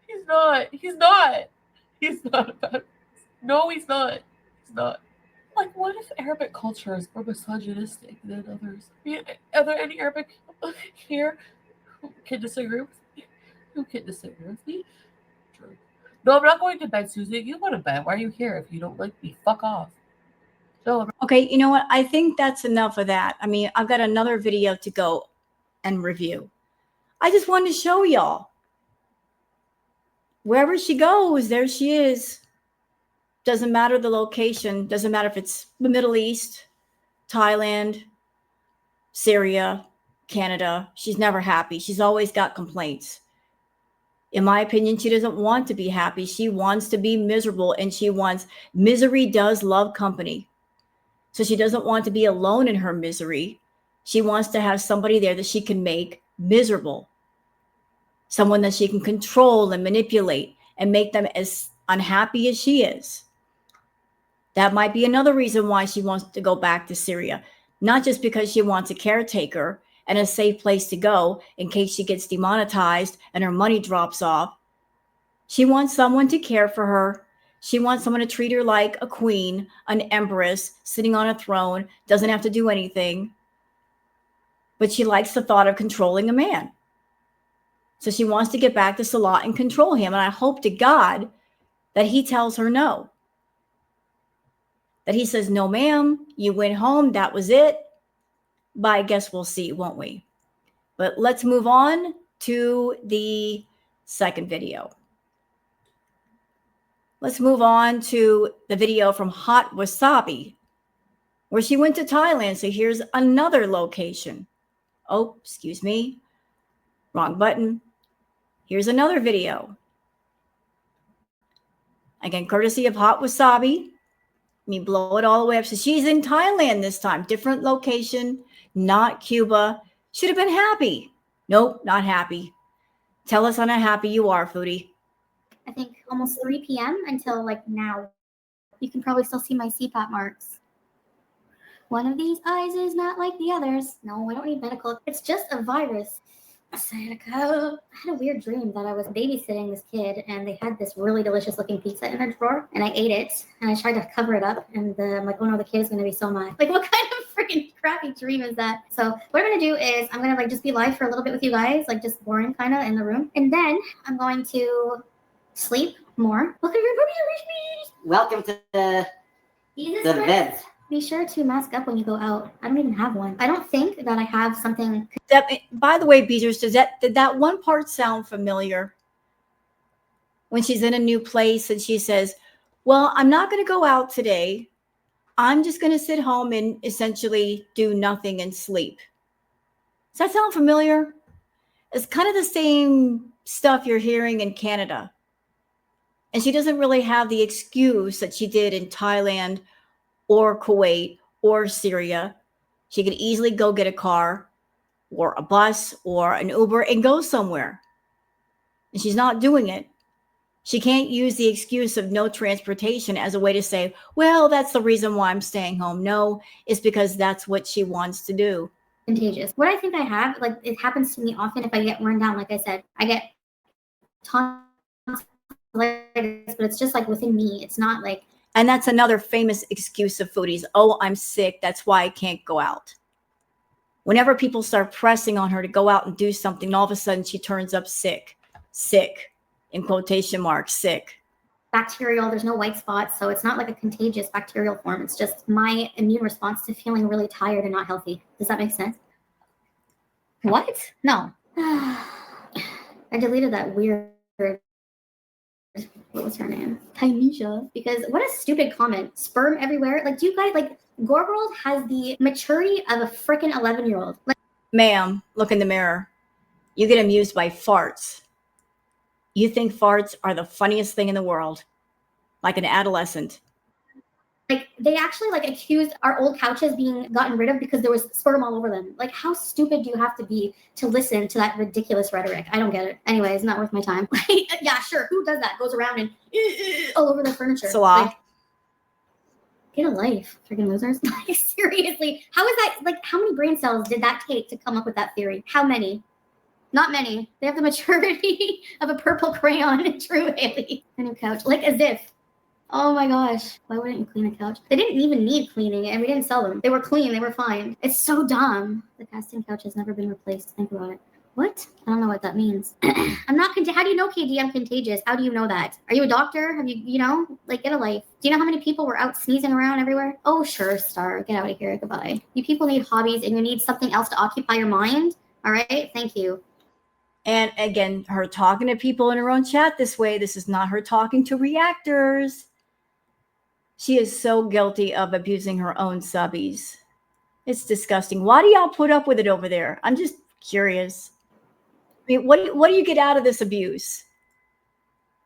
He's not. He's not. He's not a bad person. No, he's not. He's not. Like, what if Arabic culture is more misogynistic than others? Are there any Arabic people here who can disagree with me? Who can disagree with me? True. No, I'm not going to bed, Susie. You go to bed. Why are you here if you don't like me? Fuck off. No. Okay, you know what? I think that's enough of that. I mean, I've got another video to go and review. I just wanted to show y'all. Wherever she goes, there she is. Doesn't matter the location. Doesn't matter if it's the Middle East, Thailand, Syria, Canada. She's never happy. She's always got complaints. In my opinion, she doesn't want to be happy. She wants to be miserable, and misery does love company. So she doesn't want to be alone in her misery. She wants to have somebody there that she can make miserable. Someone that she can control and manipulate and make them as unhappy as she is. That might be another reason why she wants to go back to Syria. Not just because she wants a caretaker and a safe place to go in case she gets demonetized and her money drops off. She wants someone to care for her. She wants someone to treat her like a queen, an empress, sitting on a throne, doesn't have to do anything. But she likes the thought of controlling a man. So she wants to get back to Salah and control him. And I hope to God that he tells her no. That he says, no, ma'am, you went home. That was it. But I guess we'll see, won't we? But let's move on to the second video. Let's move on to the video from Hot Wasabi, where she went to Thailand. So here's another location. Oh, excuse me. Wrong button. Here's another video. Again, courtesy of Hot Wasabi. Let me blow it all the way up. So she's in Thailand this time. Different location, not Cuba. Should have been happy. Nope, not happy. Tell us how happy you are, Foodie. I think almost 3 p.m. until like now. You can probably still see my CPAP marks. One of these eyes is not like the others. No, I don't need medical. It's just a virus. I had a weird dream that I was babysitting this kid and they had this really delicious looking pizza in their drawer and I ate it and I tried to cover it up and I'm like, oh no, the kid is going to be so mad. Like, what kind of freaking crappy dream is that? So what I'm going to do is I'm going to like just be live for a little bit with you guys, like just boring kind of in the room. And then I'm going to sleep more. Welcome to the bed. Be sure to mask up when you go out. I don't even have one. I don't think that I have something. That, by the way, Beaters, did that one part sound familiar? When she's in a new place and she says, well, I'm not going to go out today. I'm just going to sit home and essentially do nothing and sleep. Does that sound familiar? It's kind of the same stuff you're hearing in Canada. And she doesn't really have the excuse that she did in Thailand or Kuwait or Syria. She could easily go get a car or a bus or an Uber and go somewhere. And she's not doing it. She can't use the excuse of no transportation as a way to say, well, that's the reason why I'm staying home. No, it's because that's what she wants to do. Contagious. What I think I have, like, it happens to me often if I get run down. Like I said, I get tonsillitis, but it's just like within me. It's not like. And that's another famous excuse of foodies. Oh, I'm sick. That's why I can't go out. Whenever people start pressing on her to go out and do something, all of a sudden she turns up sick, in quotation marks, sick. Bacterial, there's no white spots, so it's not like a contagious bacterial form. It's just my immune response to feeling really tired and not healthy. Does that make sense? What? No. I deleted that weird, what was her name? Tynesha. Because what a stupid comment. Sperm everywhere. Like, do you guys, like, Gorworld has the maturity of a freaking 11-year-old. Like, ma'am, look in the mirror. You get amused by farts. You think farts are the funniest thing in the world, like an adolescent. Like, they actually, like, accused our old couches being gotten rid of because there was sperm all over them. Like, how stupid do you have to be to listen to that ridiculous rhetoric? I don't get it. Anyway, it's not worth my time. Yeah, sure. Who does that? Goes around and all over the furniture. Salah. Like, get a life, freaking losers. Like, seriously, how is that? Like, how many brain cells did that take to come up with that theory? How many? Not many. They have the maturity of a purple crayon. True, Haley. A new couch. Like, as if. Oh my gosh. Why wouldn't you clean a couch? They didn't even need cleaning, and we didn't sell them. They were clean. They were fine. It's so dumb. The casting couch has never been replaced. Think about it. What? I don't know what that means. I'm not how do you know, KD, I'm contagious? How do you know that? Are you a doctor? Have you know, like, get a life. Do you know how many people were out sneezing around everywhere? Oh, sure, Star. Get out of here. Goodbye. You people need hobbies, and you need something else to occupy your mind. All right? Thank you. And again, her talking to people in her own chat this way, this is not her talking to reactors. She is so guilty of abusing her own subbies. It's disgusting. Why do y'all put up with it over there? I'm just curious. I mean, what do you get out of this abuse?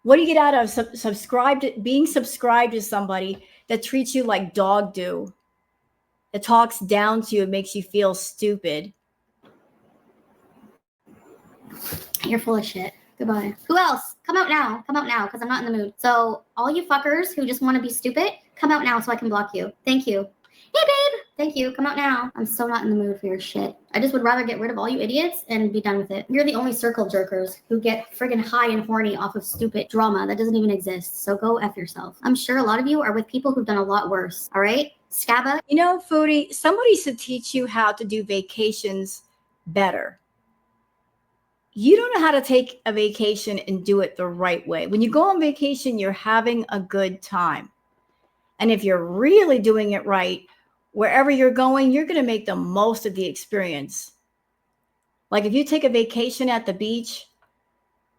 What do you get out of being subscribed to somebody that treats you like dog do, that talks down to you and makes you feel stupid? You're full of shit. Goodbye. Who else? Come out now. Come out now, because I'm not in the mood. So all you fuckers who just want to be stupid, come out now so I can block you. Thank you. Hey, babe. Thank you. Come out now. I'm so not in the mood for your shit. I just would rather get rid of all you idiots and be done with it. You're the only circle jerkers who get friggin' high and horny off of stupid drama that doesn't even exist. So go F yourself. I'm sure a lot of you are with people who've done a lot worse. All right? Scabba. You know, Foodie, somebody should teach you how to do vacations better. You don't know how to take a vacation and do it the right way. When you go on vacation, you're having a good time. And if you're really doing it right, wherever you're going, you're going to make the most of the experience. Like if you take a vacation at the beach,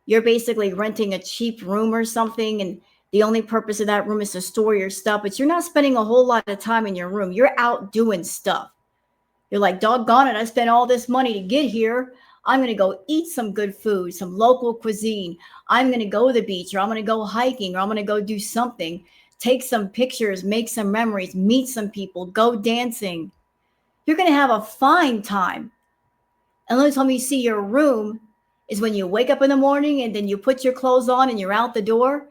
you're basically renting a cheap room or something. And the only purpose of that room is to store your stuff. But you're not spending a whole lot of time in your room. You're out doing stuff. You're like, doggone it, I spent all this money to get here. I'm going to go eat some good food, some local cuisine. I'm going to go to the beach, or I'm going to go hiking, or I'm going to go do something. Take some pictures, make some memories, meet some people, go dancing. You're going to have a fine time. And the only time you see your room is when you wake up in the morning and then you put your clothes on and you're out the door.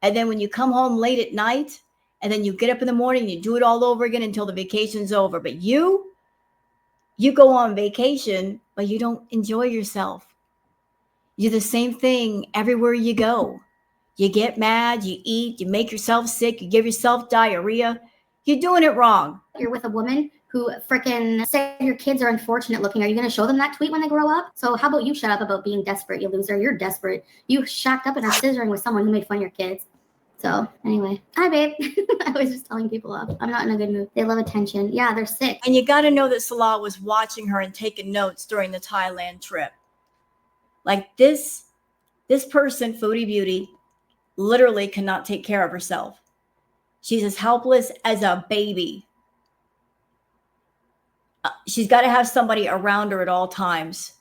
And then when you come home late at night and then you get up in the morning and you do it all over again until the vacation's over. But you go on vacation, but you don't enjoy yourself. You do the same thing everywhere you go. You get mad, you eat, you make yourself sick, you give yourself diarrhea. You're doing it wrong. You're with a woman who frickin' said your kids are unfortunate looking. Are you going to show them that tweet when they grow up? So how about you shut up about being desperate, you loser? You're desperate. You shacked up and are scissoring with someone who made fun of your kids. So anyway, hi, babe. I was just telling people off. I'm not in a good mood. They love attention. Yeah, they're sick. And you got to know that Salah was watching her and taking notes during the Thailand trip. Like this person, Foodie Beauty, literally cannot take care of herself. She's as helpless as a baby. She's got to have somebody around her at all times.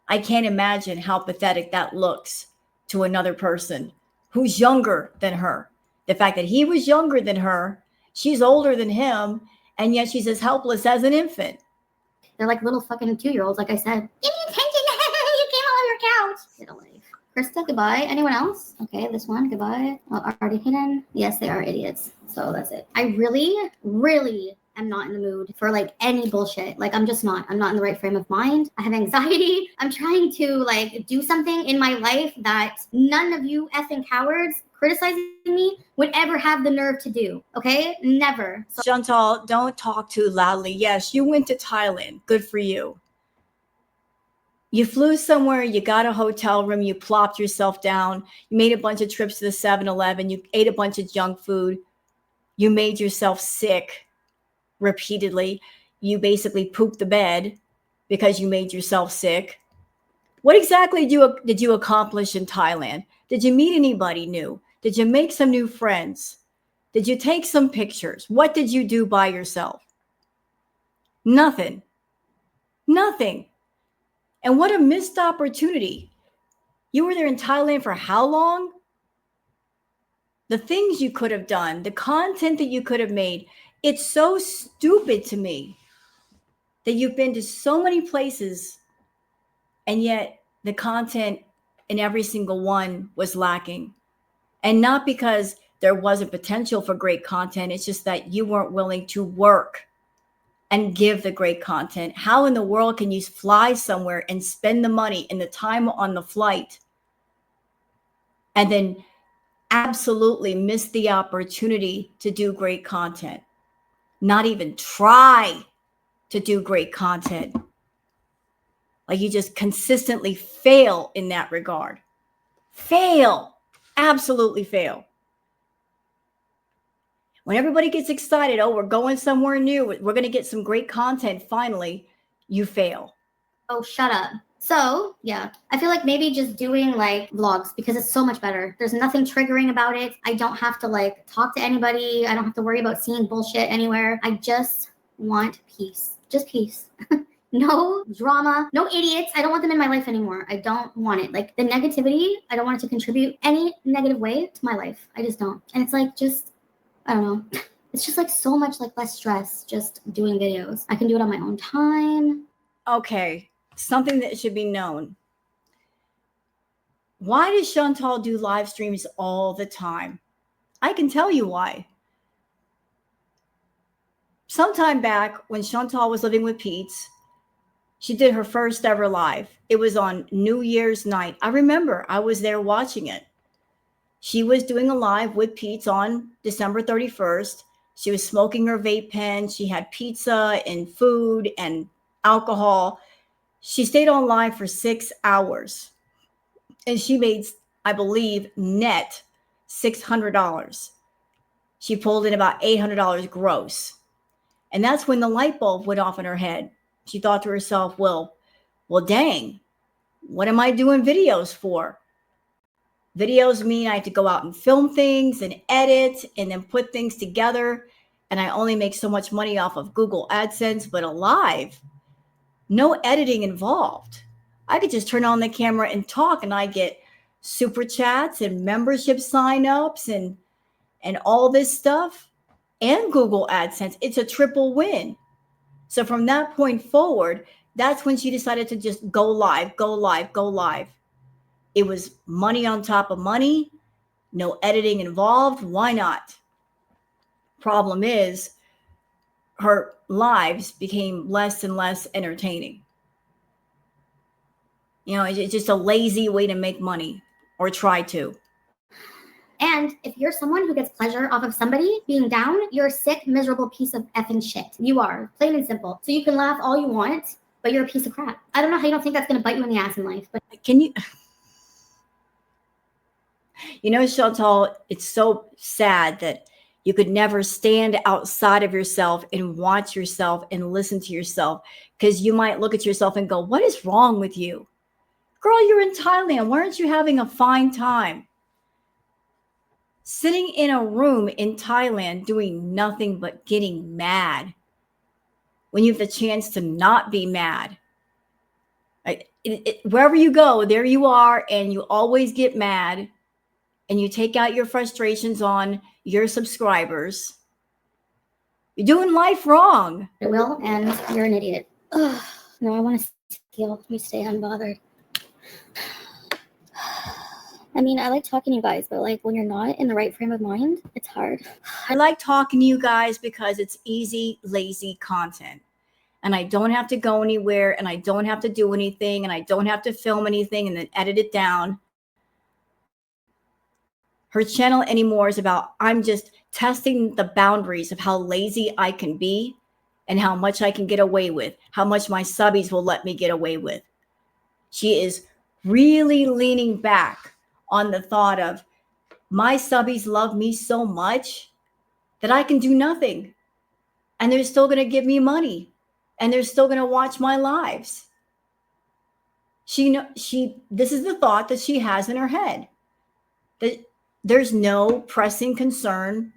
I can't imagine how pathetic that looks to another person who's younger than her. The fact that he was younger than her, she's older than him, and yet she's as helpless as an infant. They're like little fucking 2-year-olds, like I said. Give me attention. You came all on your couch. Get a life. Krista, goodbye. Anyone else? Okay, this one, goodbye. Oh, already hidden. Yes, they are idiots. So that's it. I really, really am not in the mood for like any bullshit. Like I'm just not. I'm not in the right frame of mind. I have anxiety. I'm trying to like do something in my life that none of you effing cowards criticizing me would ever have the nerve to do. Okay? Never. So Chantal, don't talk too loudly. Yes, you went to Thailand. Good for you. You flew somewhere, you got a hotel room, you plopped yourself down, you made a bunch of trips to the 7-Eleven, you ate a bunch of junk food, you made yourself sick repeatedly. You basically pooped the bed because you made yourself sick. What exactly did you accomplish in Thailand? Did you meet anybody new? Did you make some new friends? Did you take some pictures? What did you do by yourself? Nothing. Nothing. And what a missed opportunity. You were there in Thailand for how long? The things you could have done, the content that you could have made. It's so stupid to me that you've been to so many places and yet the content in every single one was lacking. And not because there wasn't potential for great content. It's just that you weren't willing to work and give the great content. How in the world can you fly somewhere and spend the money and the time on the flight and then absolutely miss the opportunity to do great content? Not even try to do great content. Like you just consistently fail in that regard. Fail. Absolutely fail. When everybody gets excited, oh, we're going somewhere new, we're going to get some great content finally, you fail. oh, shut up. So, yeah, I feel like maybe just doing like vlogs because it's so much better. There's nothing triggering about it. I don't have to like talk to anybody. I don't have to worry about seeing bullshit anywhere. I just want peace. Just peace. No drama, no idiots. I don't want them in my life anymore. I don't want it. Like the negativity, I don't want it to contribute any negative way to my life. I just don't. And it's like just, I don't know. It's just like so much like less stress just doing videos. I can do it on my own time. Okay, something that should be known. Why does Chantal do live streams all the time? I can tell you why. Sometime back when Chantal was living with Pete's, she did her first ever live. It was on New Year's night. I remember I was there watching it. She was doing a live with Pete's on December 31st. She was smoking her vape pen. She had pizza and food and alcohol. She stayed on live for 6 hours. And she made, I believe, net $600. She pulled in about $800 gross. And that's when the light bulb went off in her head. She thought to herself, well, dang, what am I doing videos for? Videos mean I have to go out and film things and edit and then put things together. And I only make so much money off of Google AdSense, but a live, no editing involved. I could just turn on the camera and talk and I get super chats and membership signups and all this stuff and Google AdSense. It's a triple win. So from that point forward, that's when she decided to just go live, go live, go live. It was money on top of money, no editing involved. Why not? Problem is, her lives became less and less entertaining. You know, it's just a lazy way to make money or try to. And if you're someone who gets pleasure off of somebody being down, you're a sick, miserable piece of effing shit. You are, plain and simple. So you can laugh all you want, but you're a piece of crap. I don't know how you don't think that's going to bite you in the ass in life. But can you... You know, Chantal, it's so sad that you could never stand outside of yourself and watch yourself and listen to yourself, because you might look at yourself and go, what is wrong with you? Girl, you're in Thailand. Why aren't you having a fine time? Sitting in a room in Thailand doing nothing but getting mad when you have the chance to not be mad. Wherever you go, there you are, and you always get mad, and you take out your frustrations on your subscribers. You're doing life wrong. it will, and you're an idiot. Ugh, no, I want to steal. Let me stay unbothered. I mean, I like talking to you guys, but like when you're not in the right frame of mind, it's hard. I like talking to you guys because it's easy, lazy content. And I don't have to go anywhere, and I don't have to do anything, and I don't have to film anything and then edit it down. Her channel anymore is about, I'm just testing the boundaries of how lazy I can be and how much I can get away with, how much my subbies will let me get away with. She is really leaning back on the thought of, my subbies love me so much that I can do nothing. And they're still going to give me money. And they're still going to watch my lives. This is the thought that she has in her head. That there's no pressing concern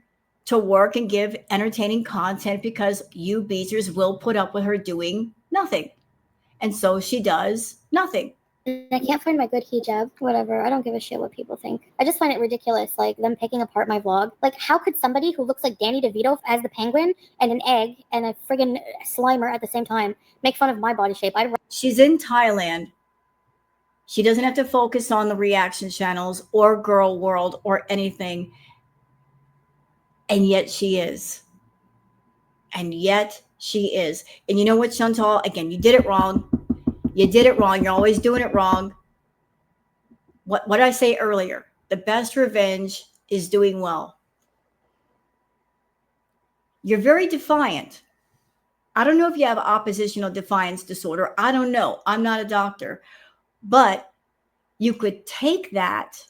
to work and give entertaining content because you beezers will put up with her doing nothing. And so she does nothing. I can't find my good hijab. Whatever. I don't give a shit what people think. I just find it ridiculous, like them picking apart my vlog. Like, how could somebody who looks like Danny DeVito as the penguin and an egg and a friggin' Slimer at the same time make fun of my body shape? She's in Thailand. She doesn't have to focus on the reaction channels or Girl World or anything. And yet she is. And yet she is. And you know what, Chantal? Again, you did it wrong. You did it wrong. You're always doing it wrong. What did I say earlier? The best revenge is doing well. You're very defiant. I don't know if you have oppositional defiance disorder. I don't know. I'm not a doctor. But you could take that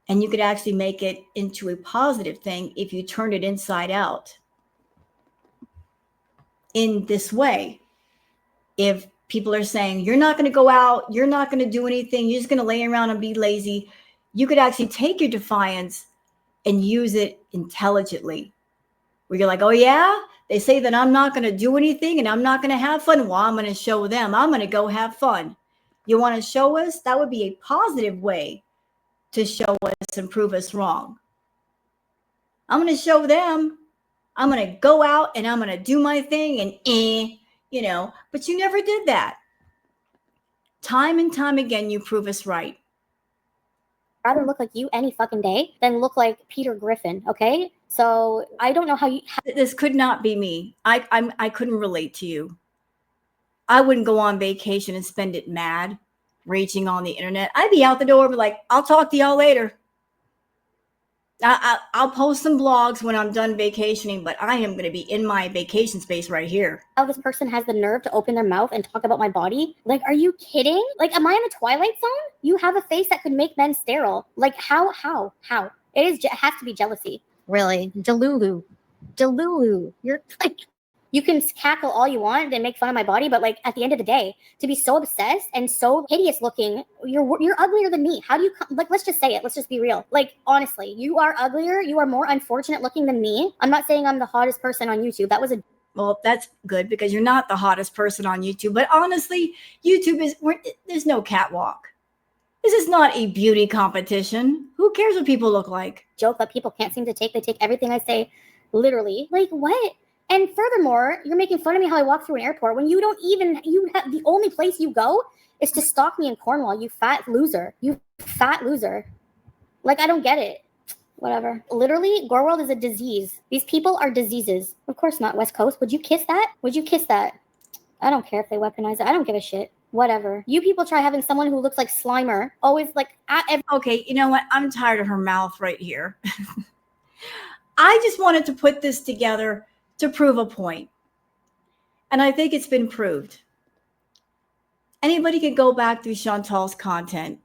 and you could actually make it into a positive thing if you turn it inside out. In this way, if people are saying, you're not going to go out, you're not going to do anything, you're just going to lay around and be lazy, you could actually take your defiance and use it intelligently. Where you're like, oh yeah, they say that I'm not going to do anything and I'm not going to have fun. Well, I'm going to show them. I'm going to go have fun. You want to show us? That would be a positive way to show us and prove us wrong. I'm going to show them. I'm going to go out and I'm going to do my thing and but you never did that. Time and time again, you prove us right. I'd rather look like you any fucking day than look like Peter Griffin, okay? So I don't know how you... This could not be me. I couldn't relate to you. I wouldn't go on vacation and spend it mad, raging on the internet. I'd be out the door and be like, I'll talk to y'all later. I'll post some blogs when I'm done vacationing, but I am going to be in my vacation space right here. How this person has the nerve to open their mouth and talk about my body? Like, are you kidding? Like, am I in the Twilight Zone? You have a face that could make men sterile. Like, how? It has to be jealousy. Really? Delulu. You're like... You can cackle all you want and make fun of my body, but like at the end of the day, to be so obsessed and so hideous looking, you're uglier than me. How do you like? Let's just say it. Let's just be real. Like honestly, you are uglier. You are more unfortunate looking than me. I'm not saying I'm the hottest person on YouTube. That was a... Well, that's good because you're not the hottest person on YouTube. But honestly, there's no catwalk. This is not a beauty competition. Who cares what people look like? Joke that people can't seem to take. They take everything I say literally. Like what? And furthermore, you're making fun of me how I walk through an airport when you the only place you go is to stalk me in Cornwall, you fat loser. Like, I don't get it. Whatever. Literally, Gore World is a disease. These people are diseases. Of course not, West Coast. Would you kiss that? I don't care if they weaponize it. I don't give a shit. Whatever. You people try having someone who looks like Slimer, always like... Okay, you know what? I'm tired of her mouth right here. I just wanted to put this together to prove a point. And I think it's been proved. Anybody can go back through Chantal's content.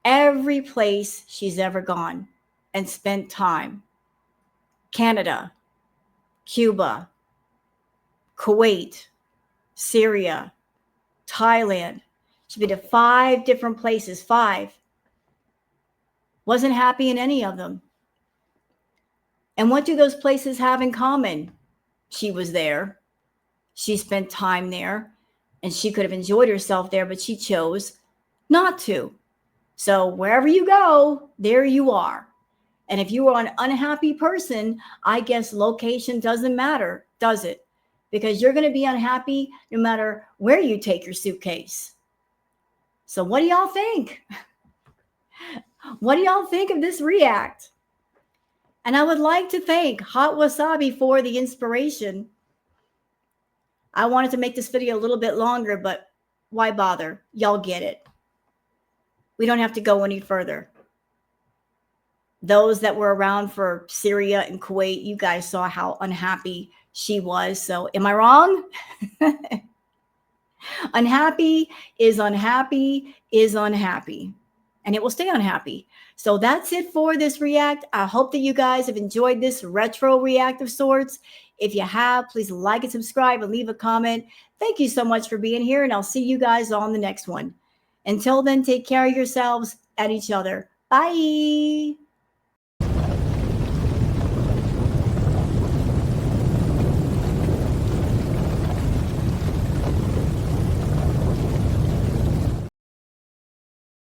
Every place she's ever gone and spent time. Canada, Cuba, Kuwait, Syria, Thailand. She's been to 5 different places, 5. Wasn't happy in any of them. And what do those places have in common? She was there. She spent time there. And she could have enjoyed herself there, but she chose not to. So wherever you go, there you are. And if you are an unhappy person, I guess location doesn't matter, does it? Because you're going to be unhappy no matter where you take your suitcase. So what do y'all think? What do y'all think of this react? And I would like to thank Hot Wasabi for the inspiration. I wanted to make this video a little bit longer, but why bother? Y'all get it. We don't have to go any further. Those that were around for Syria and Kuwait, you guys saw how unhappy she was. So am I wrong? Unhappy is unhappy is unhappy. And it will stay unhappy. So that's it for this react. I hope that you guys have enjoyed this retro react of sorts. If you have, please like and subscribe and leave a comment. Thank you so much for being here, and I'll see you guys on the next one. Until then, take care of yourselves and each other. Bye.